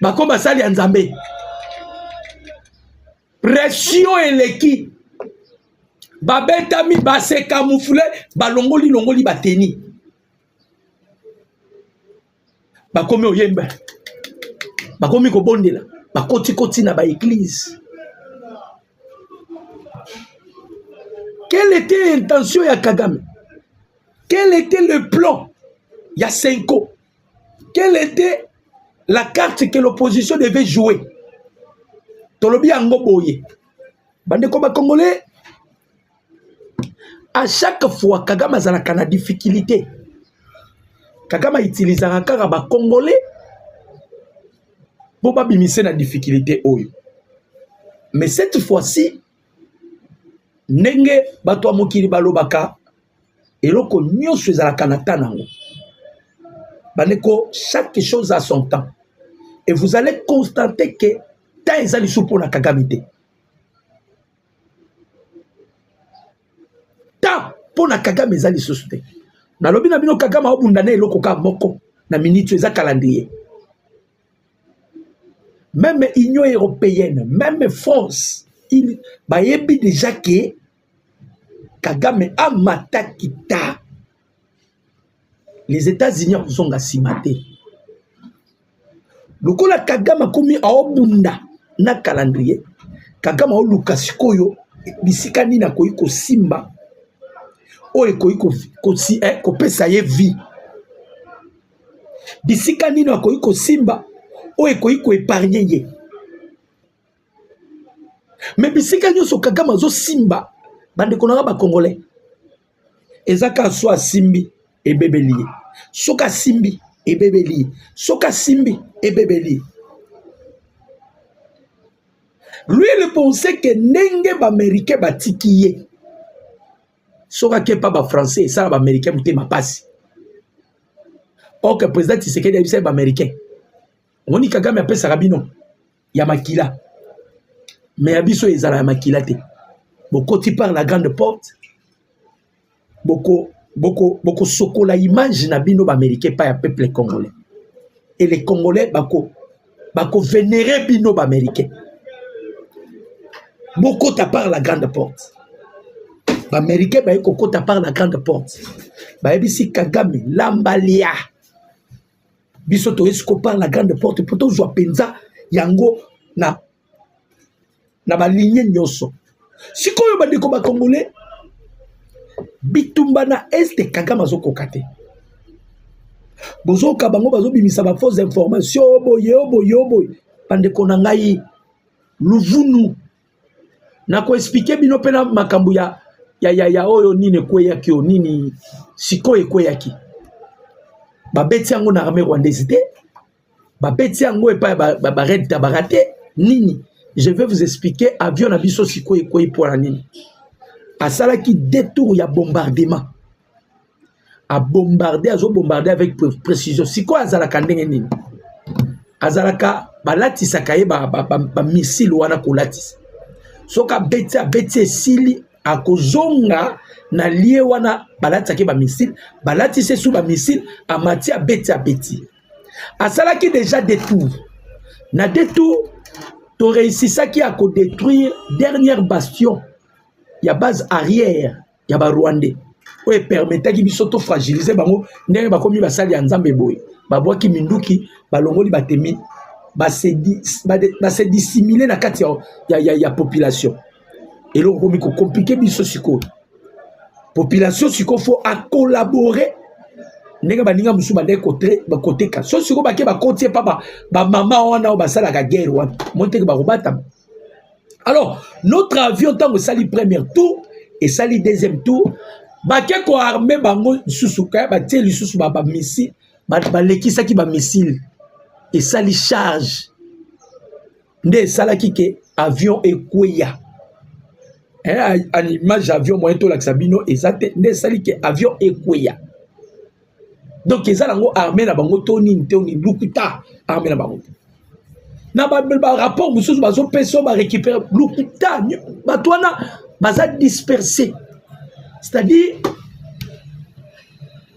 bako basali ya nzambe pression eleki babetami base camoufle balongoli bateni bakomi oyemba bakomi kobondela bakoti na ba église. Quelle était l'intention ya Kagame? Quel était le plan ya Senko? Quelle était la carte que l'opposition devait jouer? Tolobi yango boye. Bande comme Congolais, à chaque fois Kagame azalaka na difficulté, Kagame utilisera kaka ba Congolais pour pas bimiser na difficulté oyo. Mais cette fois-ci, nenge bato mokili balobaka eloko nyonso ezalaka na tanango. Baneko, chaque chose a son temps. Et vous allez constater que tant ezali soupo na Kagame te. Tant pour na Kagame ezali souste. Na lobi na bino Kagame obundane eloko ka moko na minute eza calendrier. Même Union européenne, même France, il bayebi déjà que Kagame a matakita. Les États-Unis ont simate. Lokola Kagame a commis a obunda na calendrier. Kagame a lukasikoyo bisika ni na koiko simba. O koiko ko pesa ye vie. Bisika ni na koiko simba. O koiko épargner ye. Mais bisika nyoso Kagame zo simba bande konanga ba Congolais. Ezaka so simbi et bébélié. Soka simbi et bébélié. Soka simbi et bébélié. Lui il pensait que nenge ba américain ba tikiye. Soka ke pas ba français ça ba américain muté ma passe. Or que président Tshisekedi a dit ba américain. On dit Kagame appelle Sarabino. Ya makila. Mais abiso ezala ya makila te. Boko ti par la grande porte. Boko soko la image na bino ba américain pas ya peuple congolais. Et les Congolais bako vénérer bino ba américain. Boko ta par la grande porte. Ba américain ba koko ta par la grande porte. Ba ebisi Kagame lambalia. Biso to esko par la grande porte poto zo penza yango na ba ligne nyonso. Sikoyo ba ndeko ba Congolais bitumba na este Kagame azoko kate. Bozo ka bango bazo bimisa ba fausse information boye. Bandeko na ngai luvunu na ko expliquer bino pena makambu ya oyo nini kweyaki o nini sikoyo kweyaki. Ba beti yango na armée rwandaise te. Ba beti yango epa ba red tabarate nini. Je vais vous expliquer avion na biso sikoyo kwey pour la nini. Asala qui détour ya bombardement. A bombarder, azo bombarder avec précision. Siko azalaka ndenge nini. Azalaka balati sakaye ba missile wana kolatis. Soka beti sili akozonga na lie wana balati sakaye ba missile, balati se sous ba missile amati beti. Asala qui déjà détour. Na détour to réussi ça qui a détruire dernière bastion. Il y a base arrière, il y a ba Rwandais. Oui, permettait qu'il s'auto fragiliser bango, ndenge ba komi basali ya nzambe boy. Ba boki minduki, ba longoli batemi, ba se dissimuler na kati ya population. Et là komi ko compliquer biso siko. Population siko faut à collaborer. Ndenge ba ninga musu ba de côté ka. So siko ba ke ba côté pa ba mama wana ba sala ka guerre wana. Monte ba robata. Alors, notre avion, tant que sali premier tour et sali deuxième tour, baké ko armé bango susuka, ba teli susu ba missile, ba lekisa ki ba missile et sali charge. Nde sala ki ke avion ekweya. En image avion moyen to laksabino ezate nde sali ke avion ekweya. Donc ezalango armé na bango toni lukuta armé na bango. Na ba rapport mususu bazo peso ba récupérer lukuta batwana baza dispersé. C'est-à-dire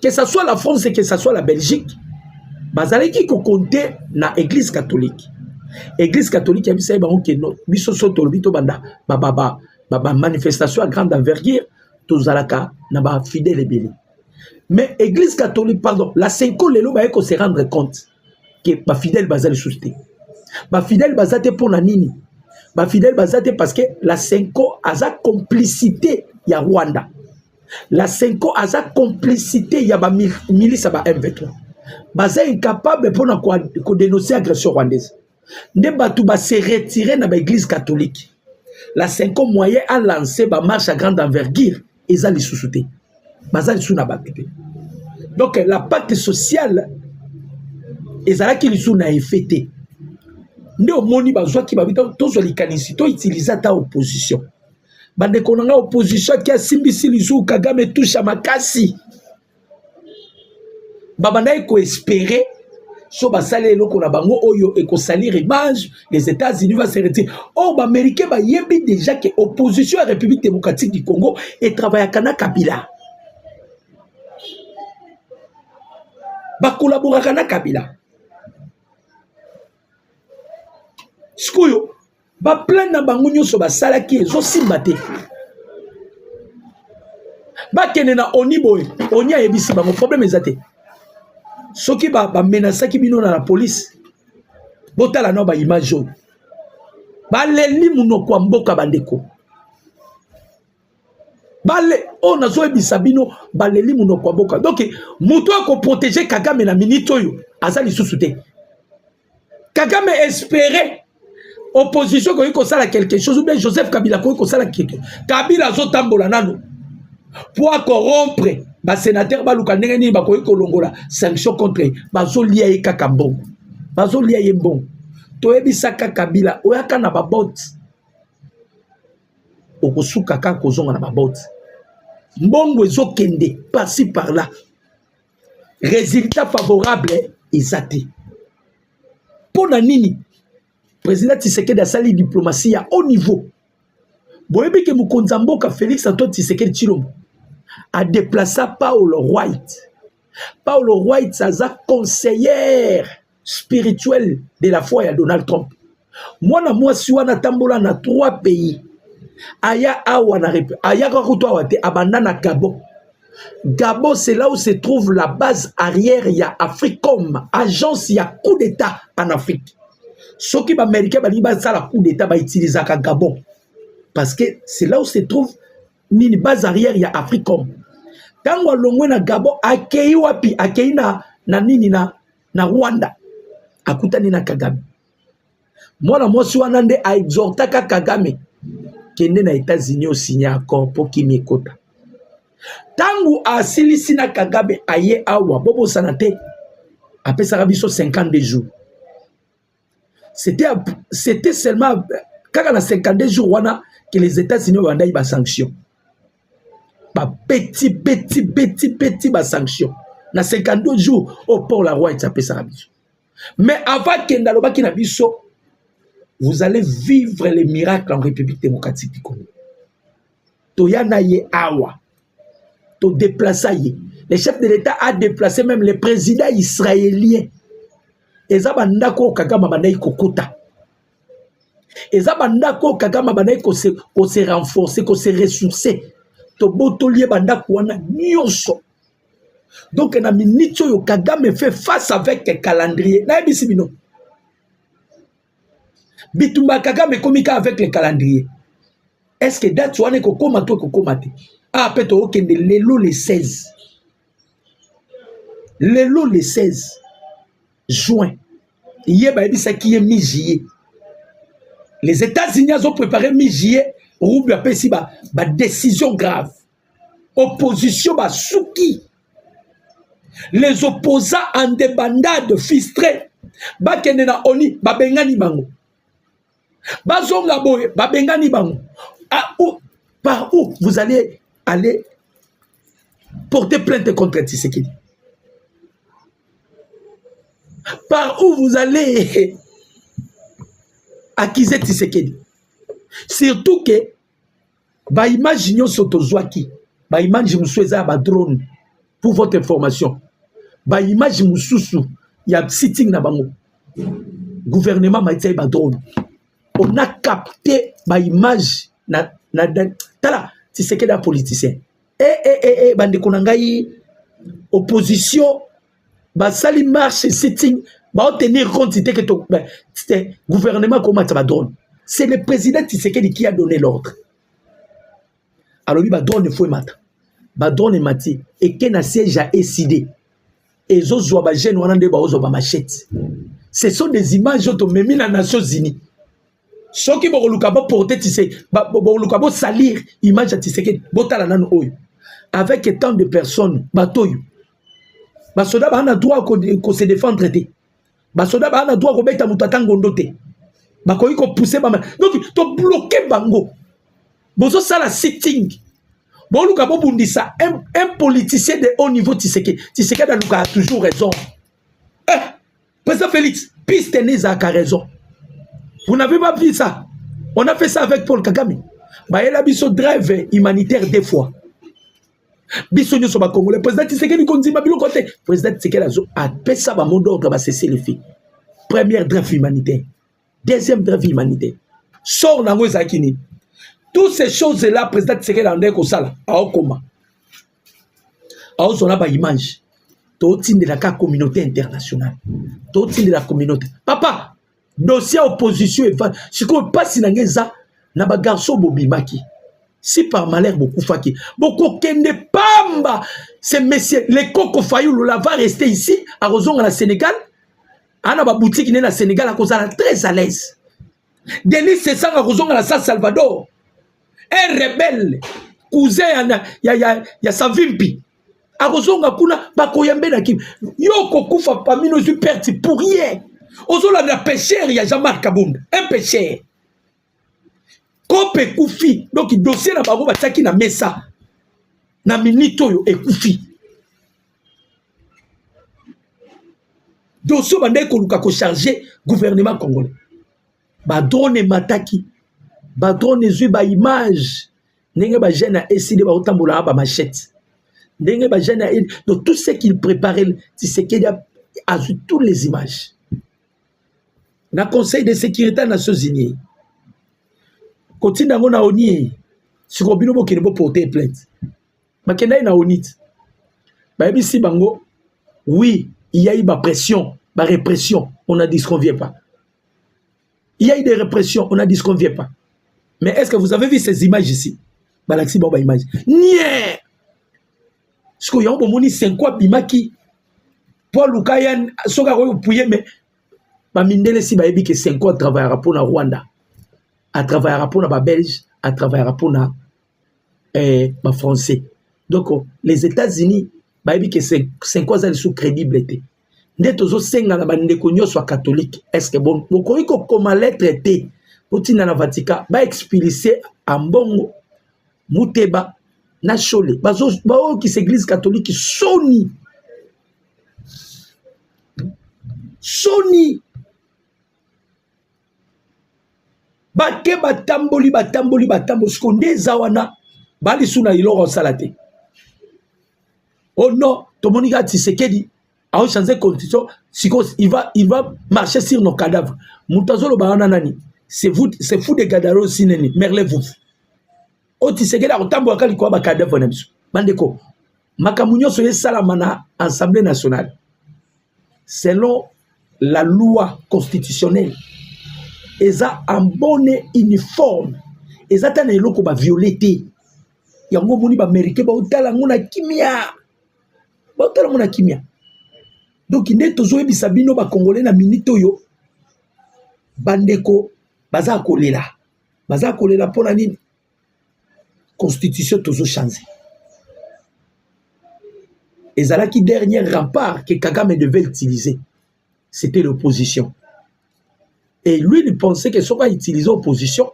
que ça soit la France et que ça soit la Belgique, bazali qui compter na église catholique. Église catholique a bisa bango ke no biso soto bito banda ba manifestation à grande envergure tozalaka na ba fidèle belé. Mais église catholique pardon la Senko lelo ba ko se rendre compte que ba fidèle bazali souté. Ba fidèle bazate pour na nini? Ba fidèle bazate parce que la Senko aza complicité ya Rwanda. La Senko aza complicité ya ba milice ba M23. Baza incapable pour na ko dénoncer agression rwandaise. Ne batu ba se retirer na ba église catholique. La Senko moyen a lancé ba marche à grande envergure et ça les sous-souté. Baza sous na ba pété. Donc la pacte sociale ezala ki lisu na effecté. Nde omoni bazwa ki babita tozo likanisi to utiliser ta opposition. Bande konanga opposition qui a simbisi lisu Kagame touche à makasi. Babana ko espérer so basale eloko na bango oyo eko salir image les États-Unis va se retirer. Oh ba américain ba yebi déjà que opposition à République démocratique du Congo et travaille kana Kabila. Ba collaborer kana Kabila. Skuyo ba plein na bango nyoso ba salaki ezo simbate. Ba kene na oniboy, onia yebisi bango problème ezate. Soki ba menacaki bino na la police botala no ba image ba leli munoko mboka bandeko bale on azo ebisa bino ba leli munoko mboka donc muto ko protéger Kagame na minute oyo azali sous-souté Kagame espérait opposition ko sala quelque chose ou bien Joseph Kabila ko sala quelque Kabila zo tambola nano pour corrompre ba sénateur ba luka ndenge ni ba ko longola sanction contre ba zo lia ye kaka mbongo ba zo lia ye mbongo to ebisaka Kabila oyaka na ba bot okosuka ka kozonga na ba bot mbongo ezo kende par-ci par-là résultat favorable ezati pona nini président Tshisekedi a sali diplomatie à haut niveau boyebi ke mukonza mboka Félix Antoine Tshisekedi Tshilombo a déplacé Paul White. Paul White, c'est un conseiller spirituel de la foi à Donald Trump. Moi, si on a tambola na 3 pays, aya awa na aya kakuto te abandana Gabon. Gabon, c'est là où se trouve la base arrière, il y a Africom, agence, il y a coup d'état en Afrique. Ceux qui américains ba ça la coup d'état ba utiliser à Gabon. Parce que c'est là où se trouve ni base arrière ya Africom. Tango longwe na Gabon akei wapi akei na nini na Rwanda akutani na Kagame. Mwana mwasi wana nde a exhortaka Kagame kende na États-Unis au signer accord pour kimekota. Tango asilisi na Kagame aye awa bobo sanate apesaka biso 52 jours. C'était seulement quand on a 52 jours wana que les États-Unis ont eu des sanctions. Petit ba sanction na 52 jours au port la roi et tapé ça biso. Mais avant que ndaloba ki na biso vous allez vivre les miracles en République démocratique du Congo. Toyana ye awa to déplacer. Le chef de l'État a déplacé même le président israélien. Eza bandako Kagame bandai kokota. Eza bandako Kagame bandai ko se renforcer, ko se ressourcer. Tobotolie bandako wana nyonso. Donc na minute yo Kagame fait face avec un calendrier. Na ebisi bino. Bitumba Kagame komika avec le calendrier. Est-ce que date wana ko koma to ko komate? Ah peto okende lelo le 16. Lelo le 16 juin. Yeba ebisa ki mi-juillet. Les États-Unis ont préparé mi-juillet. Roubi a si ba décision grave. Opposition ba souki. Les opposants en débandade frustrés. Ba kende na oni ba bengani bango. Ba zonga boye ba bengani bango. Par où vous allez aller porter plainte contre Tshisekedi? Par où vous allez accuser Tshisekedi? Surtout que ba image nyonso tozwaki ba image musweza ba drone pour votre information ba image mususu ya sitting na bango gouvernement maïtsaï ba drone. On a capté ma image tala Tshisekedi un politicien. Bande konangai opposition ba sali marche sitting ba tenir compte que ton gouvernement comment ça va drone. C'est le président Tshisekedi qui a donné l'ordre. Alors lui ba drone faut matin. Ba drone mati et que na siège a décidé. Et zo zo ba jeune wana nde ba ozo ba machette. Ce sont des images auto memi na Nations Unies. Ceux qui vont porter vont salir image de Tshisekedi botala nanu oyo avec tant de personnes bateau basoda ba na droit ko se défendre te basoda ba na droit ko beta mutata ngondo te bakoyi ko pousser ba donc to bloquer bango bozo sala sitting boluka bo bundisa un politicien de haut niveau Tshisekedi a toujours raison. Président Félix piste neza a raison. Vous n'avez pas vu ça? On a fait ça avec Paul Kagame. Bah, il a mis son drive humanitaire des fois. Bissonio sur Congolais. Président Tshisekedi Konzima bilo côté. Président Tshisekedi a fait ça ba mot d'ordre ba cesser les faits. Première drive humanitaire. Deuxième drive humanitaire. Sort nango zakini. Toutes ces choses-là, président Tshisekedi a ndeko sala. A okoma. A osona ba image. Totine de la communauté internationale. Totine de la communauté. Papa! Dossier opposition et si qu'on passe dans ça na ba garçon bobimaki si par malheur beaucoup faki beaucoup kende pamba ces messieurs les Koko Fayulu là va rester ici à Rozonga na Sénégal ana ba boutique na Sénégal à cause très à l'aise Denis c'est ça à Rozonga na San Salvador un rebelle cousin ya Savimpi à Rozonga kuna ba koyembe na kim yo kokufa parmi nos pertes pour rien. Ozola na pêcheur, il y a Jean-Marc Kabound, un pêcheur. Kope Koufi, donc il dossier na bango bataki na mesa. Na minito yo e Koufi. Dossier bandé ko luka ko charger gouvernement congolais. Ba drone mataki. Ba drone zui ba image. Ndenge ba jeune a essayé ba otambola ba machette. Ndenge ba jeune a donc tout ce qu'il préparait, c'est qu'il a vu toutes les images. Na Conseil de sécurité des Nations Unies. Quand na ngona oni, si ko bino bokene bo porter plainte. Makenda na onit. Ba bisi bango, oui, il y a eu ba pression, ba répression, on a dit ce qu'on vient pas. Il y a eu des répressions, on a dit ce qu'on vient pas. Mais est-ce que vous avez vu ces images ici? Balaxi ba image. Nie. Ce ko yombo moni 5 quoi bimaki. Paul Lukayan soka ko pouyer mais Bamindele si ba ebi que 5 ans travaillera pour la Rwanda, à travaillera pour la Belge, à travaillera pour la français. Donc les États-Unis ba ebi que 5 ans ils sont crédibles été. Ndeto zo senga na bande konyo soit catholique. Est-ce que bon bokoi ko comment lettre té potina na Vatican ba expulser ambongo muteba na chole. Bazo ba qui église catholique Sony Bake batamboli skonde zawana bali suna iloro salate. Oh non, Tomonika Tshisekedi a changé constitution, il va marcher sur nos cadavres. Moutazolo baana nani. C'est fou de gadaro sineni, merlez-vous. Oh Tshisekedi a otambo akali kwa ba cadavre na biso. Bandeko, makamunyo soye salamana Assemblée nationale. Selon la loi constitutionnelle, eza en bonne uniforme, eza tana eloko ba violeté. Yango moni ba américain ba otala ngona kimia. Ba otala ngona kimia. Donc inde tozo ebisa bino ba congolais na minito yo. Bandeko baza kolela. Baza kolela pona nini? Constitution tozo changer. Ezala qui dernier rempart que Kagame devait utiliser, c'était l'opposition. Et lui, il pensait que si on va utiliser l'opposition,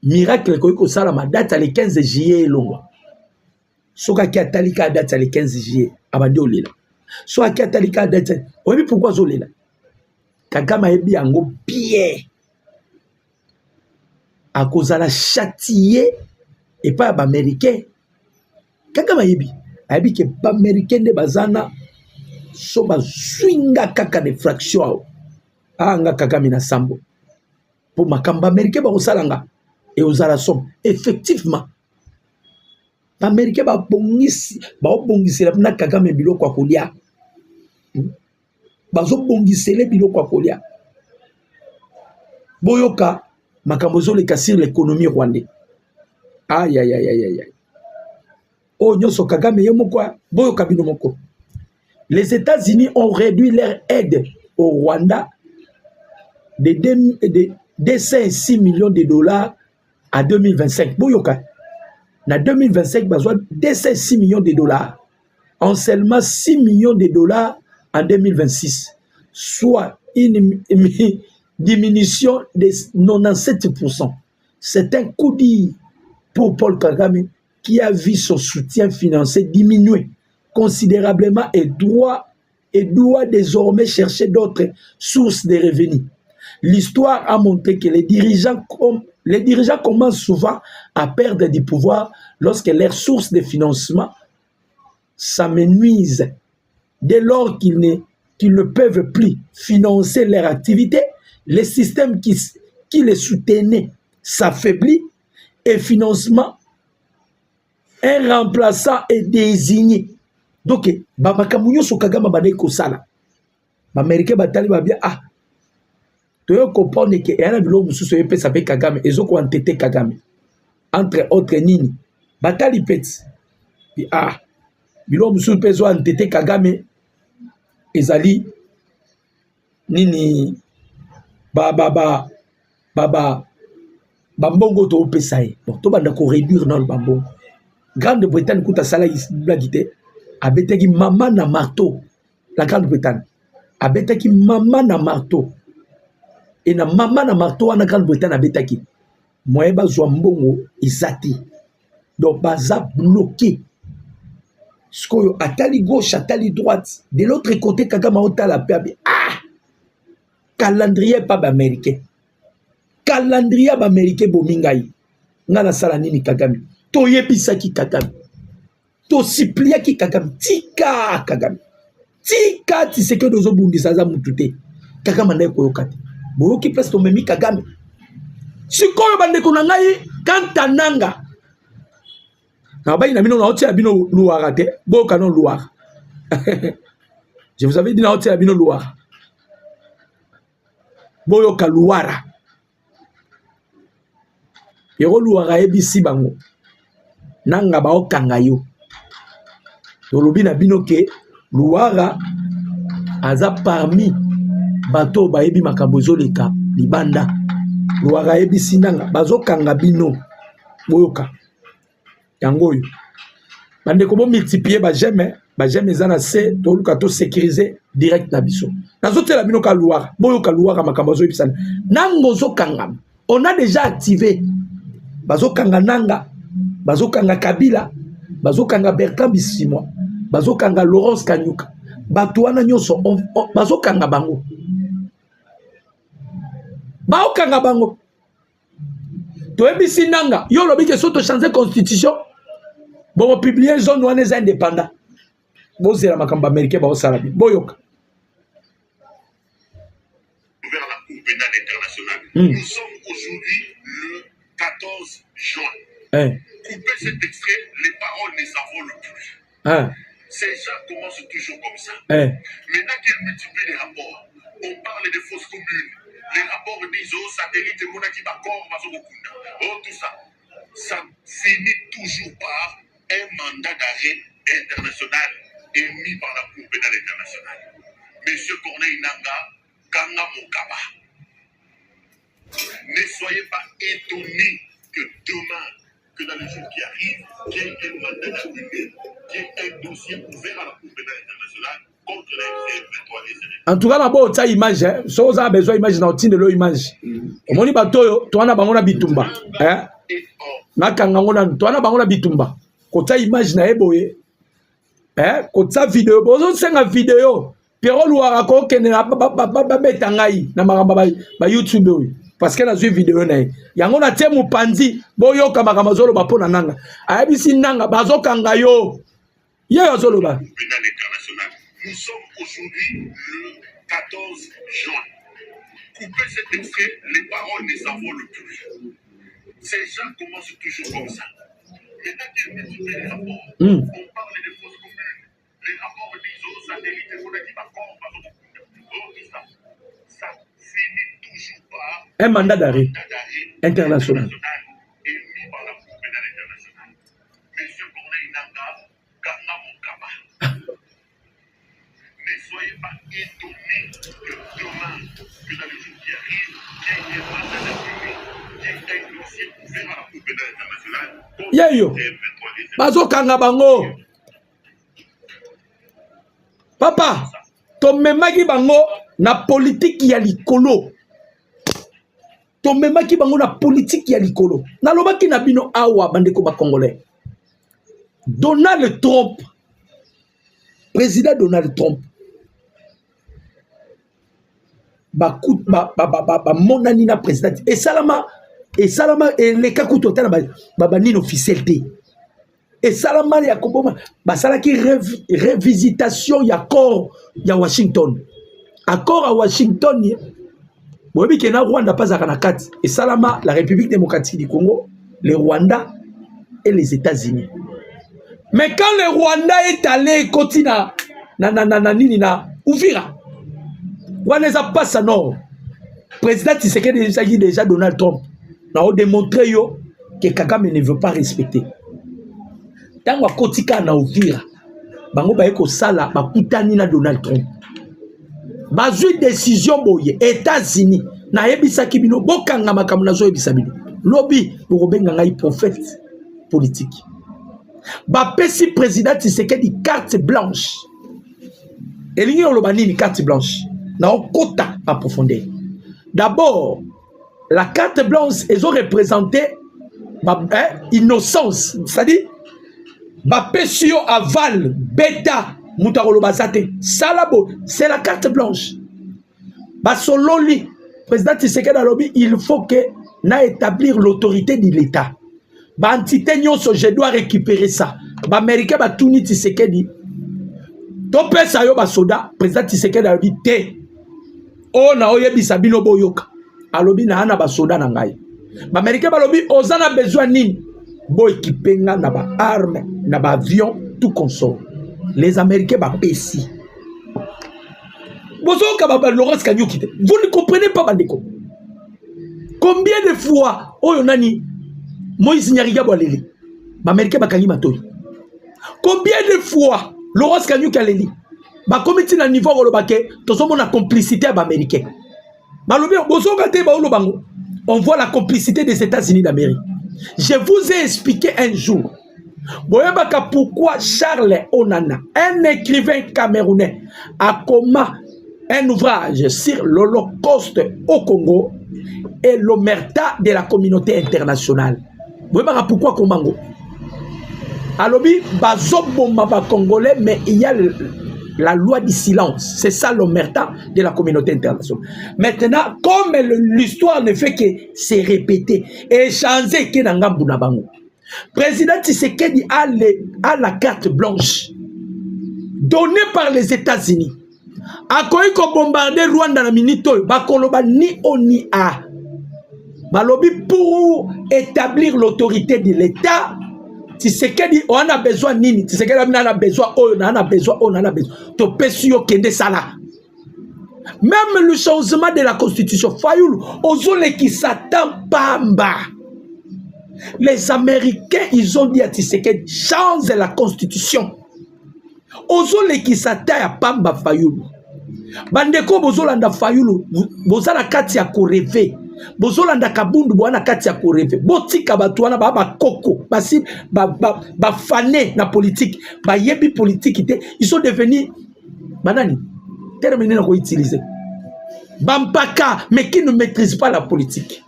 miracle que ça la date à le 15 juillet longo. Soit qui a talika date à le 15 juillet, abandé au lila. Soit qui a talika date, oui pourquoi zo lila? Kagame a bien ngo bien. À cause de la châtier et pas américain. Kagame a bien. Abi que pas américain de bazana so ba swinga kaka de fraction anga Kagame na sambo pour makamba américain ba osalanga et aux somme effectivement américain ba bongisi na Kagame biloko akolia bazo bongisele biloko akolia boyoka makambo zoleka sur l'économie rwandais. Aïe aïe aïe aïe aïe. Oh nyoso Kagame yemoko boyoka bino moko. Les États-Unis ont réduit leur aide au Rwanda de 206 millions de dollars à 2025. Boyoka. Na 2025, besoin 206 millions de dollars. En seulement 6 millions de dollars en 2026. Soit une diminution de 97%. C'est un coup dur pour Paul Kagame qui a vu son soutien financier diminuer considérablement et doit désormais chercher d'autres sources de revenus. L'histoire a montré que les dirigeants commencent souvent à perdre du pouvoir lorsque leurs sources de financement s'amenuisent. Dès lors qu'ils ne peuvent plus financer leur activité, le système qui les soutenait s'affaiblit et financement, un remplaçant est désigné. Donc, Bamakamunyo Sokagama Badeko Sala. Américain Batali va bien. Ah, tu comprends que y a un bilot sous EP s'appelle Kagame, et Zoko entêté Kagame. Entre autres Nini. Batali Pets. Ah, bilot sous EP zo entêté Kagame. Ezali Nini. Bambongo to pesaye. Bon, to banda ko réduire dans le bambongo. Grande-Bretagne kuta sala blagité. Abeteki maman na marteau. La Grande-Bretagne. Abeteki maman na marteau. Et na maman na marteau en Grande-Bretagne abeteki. Moyeba zwa mbongo izati. Donc baza bloqué. Skoyo atali gauche, atali droite. De l'autre côté Kagame otala pe. Ah! Calendrier pas américain. Calendrier américain bomingai. Ngana sala nini Kagame. To yebisaki Kagame. To sipliaki Kagame. Tika Kagame. Tika tiseke dozo bundi saza mutute. Kagame na koyokati. Boyoki place to memi Kagame. Sikoyo bandeko na ngai kanta nanga. Na bayi na bino na otia bino luara te. Boyoka non luara. Je vous avais dit na otia bino luara. Boyoka luara. Yero luara ebisi bango. Nanga ba okanga yo. Tolobi na bino ke luara aza parmi bato ba ebi makambo zoleka libanda. Luara ebisi nanga bazo kanga bino. Boyoka. Yango yo. Bande ko bo multiplier ba j'aime ezana se toluka to sécuriser direct na biso. Nazotela bino ka luara. Boyoka luara makambo zo ebisana. Nango zo kanga. On a déjà activé bazo kanga nanga. Bazokanga Kabila, bazokanga Bertrand Bisimwa, bazokanga Laurence Kanyuka, batuana nyoso, bazokanga bango. Baokanga bango. Toebisi nanga, yo lobi ke soto changer constitution, bon publier zone wana za indépendant. Bozela makamba américain ba osalabi, boyoka. Vers la Cour pénale internationale. Nous sommes aujourd'hui le 14 juin. Couper cet extrait, les paroles ne s'envolent plus. Ces gens commencent toujours comme ça. Maintenant qu'ils multiplient les rapports, on parle de fausses communes. Les rapports disent oh, satellite, monaki, bakor, bazokokunda. Oh, tout ça. Ça finit toujours par un mandat d'arrêt international émis par la Cour pénale internationale. Monsieur Corneille Nanga, Kanga Mokaba. Ne soyez pas étonnés que demain, que dans les jours qui arrivent, qu'il y ait un mandat d'arrêt, qu'il y ait un dossier ouvert à la Cour pénale internationale contre la FC23 et Sénégal. En tout cas, on a une image. Si vous avez besoin d'image, on a une image. On a bateau, tu as une bitumba. Tu as une bitumba. Quand tu as une image, quand tu as une vidéo, tu as une vidéo. Pierrot Louara, tu as une YouTube. Parce que la vidéo nae yango na tie mupanzi boyoka makamazolo bapona nanga ayebisi nanga bazokanga yo yazolo ba. Nous sommes aujourd'hui le 14 juin. couper cet extrait, les paroles ne s'envolent plus. Ces gens commencent toujours comme ça. Maintenant qu'ils multiplient les rapports, on parle de fausses communes. Les rapports disent aux satellites, on a dit d'accord, ça finit toujours par un mandat d'arrêt international. Émis par la Cour pénale internationale. Monsieur Corneille Nangaa, Ganga Mokaba. Ne soyez pas étonnés que demain, que dans les jours qui arrivent, il y ait un mandat d'arrêt, il y ait un dossier ouvert à la Cour pénale internationale. Yayo, bazo kanga bango. Papa, tomemaki bango na politique ya likolo. Tomemaki bango na politique ya likolo. Nalobaki na bino awa bandeko ba congolais. Donald Trump, président Donald Trump, monani na président. Et salama les cas total babanine officialité. Et salama ya koboma basalaki révisitation ya accord ya Washington. Accord à Washington. Boyebi kena Rwanda pas à Kanakati. Et salama la République démocratique du Congo, le Rwanda et les États-Unis. Mais quand le Rwanda est allé continent na Uvira, Rwanda pas ça non. Président Tshisekedi déjà Donald Trump n'a démontré que Kagame ne veut pas respecter. Tant que kotika na Uvira, bango ba eko sala ba kutani na Donald Trump. Bazui décision boye États-Unis na yebisa kibino bokanga makamuna zo yebisa bino. Lobby bokobenga ngai prophète politique. Ba pesi président Tshisekedi carte blanche. Elingi olobani ni carte blanche. Na okota en profondeur. D'abord, la carte blanche ils ont représenté innocence, c'est-à-dire ba pesio aval beta mutarolo basate salabo, c'est la carte blanche. Ba sololi président Tshisekedi alobi il faut que na établir l'autorité de l'État. Ba entité nyonso je dois récupérer ça. Ba américain ba tuni Tshisekedi to pesa yo ba soda président Tshisekedi alobi te. O na oyebisa bino boyoka. Alobi na ana ba soda na ngai. Ba américain ba lobi ozana besoin nini? Bo équipenga na ba armes, na ba avion, tout consort. Les Américains ba pesi. Bozoka ba Laurence Kanyuka. Vous ne comprenez pas bandeko. Combien de fois oyo nani Moïse Nyariga boleli. Ba Américain ba kangi matoi. Combien de fois Laurence Kanyuka leli. Ba comité na niveau olobake tozomo na complicité ba américain. Ba lobi bozoka te ba olobango. On voit la complicité des États-Unis d'Amérique. Je vous ai expliqué un jour. Boyabaka pourquoi Charles Onana, un écrivain camerounais, a commis un ouvrage sur l'Holocauste au Congo et l'omerta de la communauté internationale. Boyabaka pourquoi Komango. Alobi bazoboma ba Congolais, mais il y a la loi du silence. C'est ça l'omerta de la communauté internationale. Maintenant, comme l'histoire ne fait que se répéter et changer que Nangambu Nabango, président Tshisekedi a la carte blanche donnée par les États-Unis. Akoyi ko bombarder Rwanda na minito, bakoloba ni o ni a. Balobi pour établir l'autorité de l'État. Tshisekedi on a besoin nini? Tshisekedi on a besoin, on a besoin, on a besoin. To pesio kende sala. Même le changement de la constitution, Fayoulou, ozole qui s'attend pamba. Les Américains, ils ont dit à Tshisekedi, change la constitution. Ozole qui s'attend à pamba Fayoulou. Bandeko bozolanda Fayoulou, bozala kati ya koreve. Bozolanda kabundu bwana kati ya koreve. Botika batuana ba koko, basi ba fané na politique, ba yebi politique te, ils sont devenus banani. Terminé na ko utiliser. Bampaka, mais qui ne maîtrise pas la politique.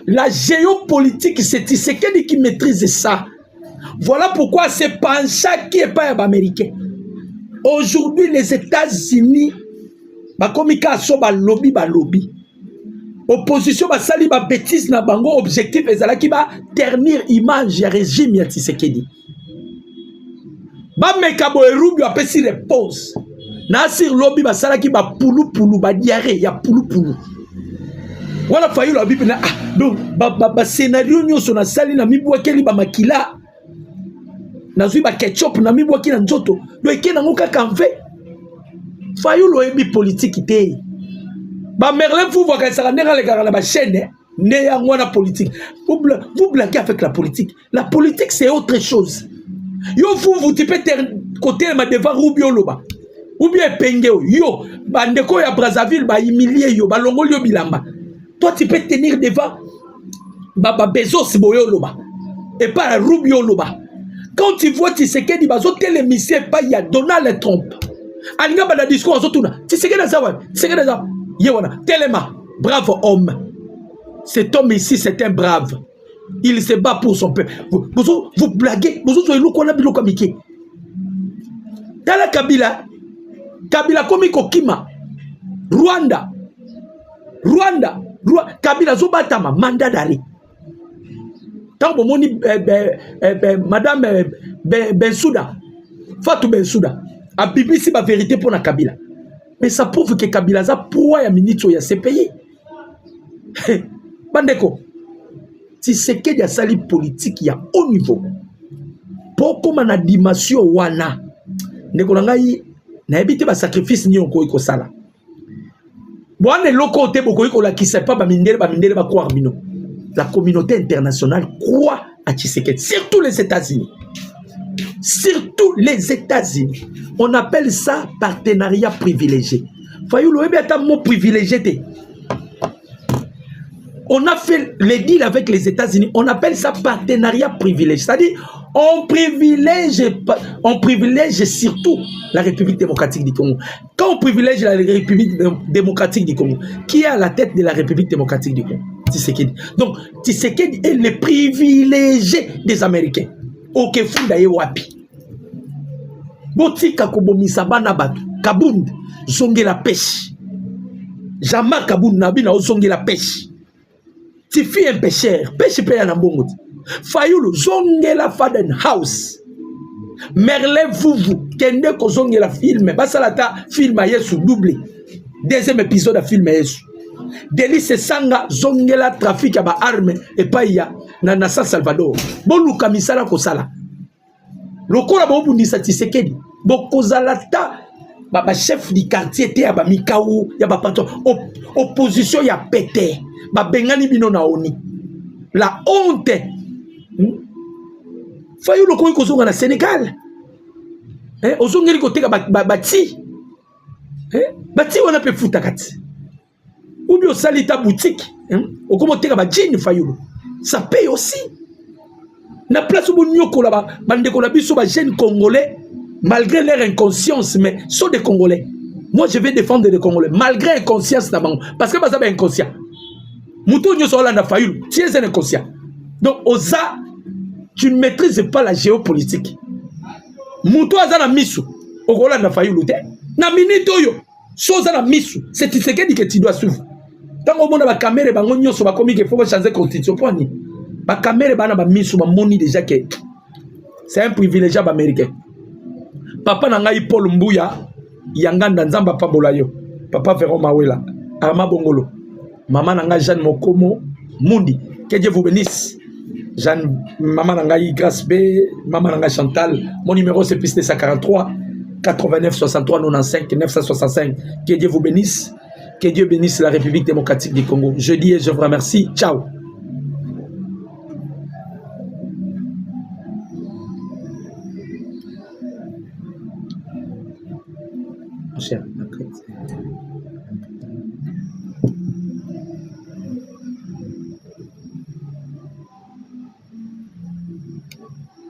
La géopolitique, c'est Tshisekedi qui maîtrise ça. Voilà pourquoi c'est Pancha qui est pas américain. Aujourd'hui, les États-Unis, bakomika so ba lobby. Opposition ba sali ba bêtise na bango objectif ezala ki ba ternir image ya régime ya Tshisekedi. Ba mekabo erubi apesi réponse. Nasir lobby basala ki ba pulu pulu ba diarrhée ya pulu pulu. Wala Fayulu abi na donc ba scénario nyoso na sali na mibwakeli ba makila. Nazui ba ketchup na mibwaki na nzoto. Do ekena ngoka kanve. Fayulu ebi politique te. Ba Merlin vous voyez ça na la chaîne né ya ngwana politique. Vous blaguez avec la politique. La politique c'est autre chose. Yo vous typez côté ma devant Rubio Loba. Ou bien Pengeo yo bandeko ya Brazzaville ba humilier yo ba longoli yo bilamba. Toi tu peux tenir devant Baba Bezos Boyo Loba et pas Rubio Loba. Quand tu vois Tshisekedi bazo télémisé pas il y a Donald Trump. Alinga ba na discours azotuna. Tshisekedi zawa, Tshisekedi zawa. Yewana, Telema, brave homme. Cet homme ici, c'est un brave. Il se bat pour son peuple. Vous blaguez. Vous avez lu qu'on a bilo comme Mickey. Dans la Kabila komiko Kima. Rwanda. Kabila Zobatama, mandat d'arrêt. Tant que moni Madame Bensouda, Fatou Bensouda, a BBC la vérité pour la Kabila. Mais ça prouve que Kabila za pourquoi ya minito ya ces pays. Bandeko, si c'est que ya sali politique ya haut niveau. Poko mana dimension wana. Ndeko ngai na ebité ba sacrifice ni onko iko sala. Bwana loko te boko iko la qui sait pas ba mindele ba croire bino. La communauté internationale croit à Tshisekedi, surtout les États-Unis. Surtout les États-Unis. On appelle ça partenariat privilégié. Fayulu, un mot privilégié. On a fait les deals avec les États-Unis. On appelle ça partenariat privilégié. C'est-à-dire, on privilège surtout la République démocratique du Congo. Quand on privilège la République démocratique du Congo, qui est à la tête de la République démocratique du Congo? Tshisekedi. Donc, Tshisekedi est le privilégié des Américains. Ok, funda ye wapi. Botika kobomisa bana batu. Kabund, zonge la pêche. Jamais Kabund nabi na zonge la pêche. Tu fais un pêcheur, pêche paye en ambongo. Fayulu, zonge la Faden House. Merlin Vuvu, kende ko zonge la film. Basalata film a yesu doublé. Deuxième épisode a film a yesu. Délice Sanga, zonge la trafic à ba arme et pas ya na San Salvador. Bon luka misala ko sala. Lokola ba obundisa Tshisekedi. Bokozalata ba chef du quartier te ya ba mikaou ya ba patron opposition ya pété ba bengani bino na oni la honte. Fayulu ko zonga na Sénégal ozongeli ko teka bati bati wana pe futa kati ou bien salita boutique okomo teka ba jean Fayulu ça paye aussi na place où nyoko là bande ko la biso ba jeunes congolais. Malgré leur inconscience, mais sont des Congolais. Moi, je vais défendre les Congolais. Malgré inconscience, parce que c'est inconscient. Moutou Nyosola na Fayulu, tu es un inconscient. Donc, Oza, tu ne maîtrises pas la géopolitique. Moutou Azana Misu, Ogola na Fayulu, na minito yo, Soza na Misu, c'est Tshisekedi que tu dois suivre. Tant au monde la caméra, bango nyoso ba komi qu'il faut changer constitution pour ni. Ba caméra bana ba Misu ba moni déjà que c'est un privilégié américain. Papa nangai Paul Mbuya yanganda nzamba pabola yo papa Véron Mawela Arma Bongolo maman nangai Jeanne Mokomo Mundi que Dieu vous bénisse Jeanne maman nangai Grace B maman nangai Chantal mon numéro c'est plus 143 89 63 95 965 que Dieu vous bénisse, que Dieu bénisse la République démocratique du Congo. Je dis et je vous remercie. Ciao. Cher,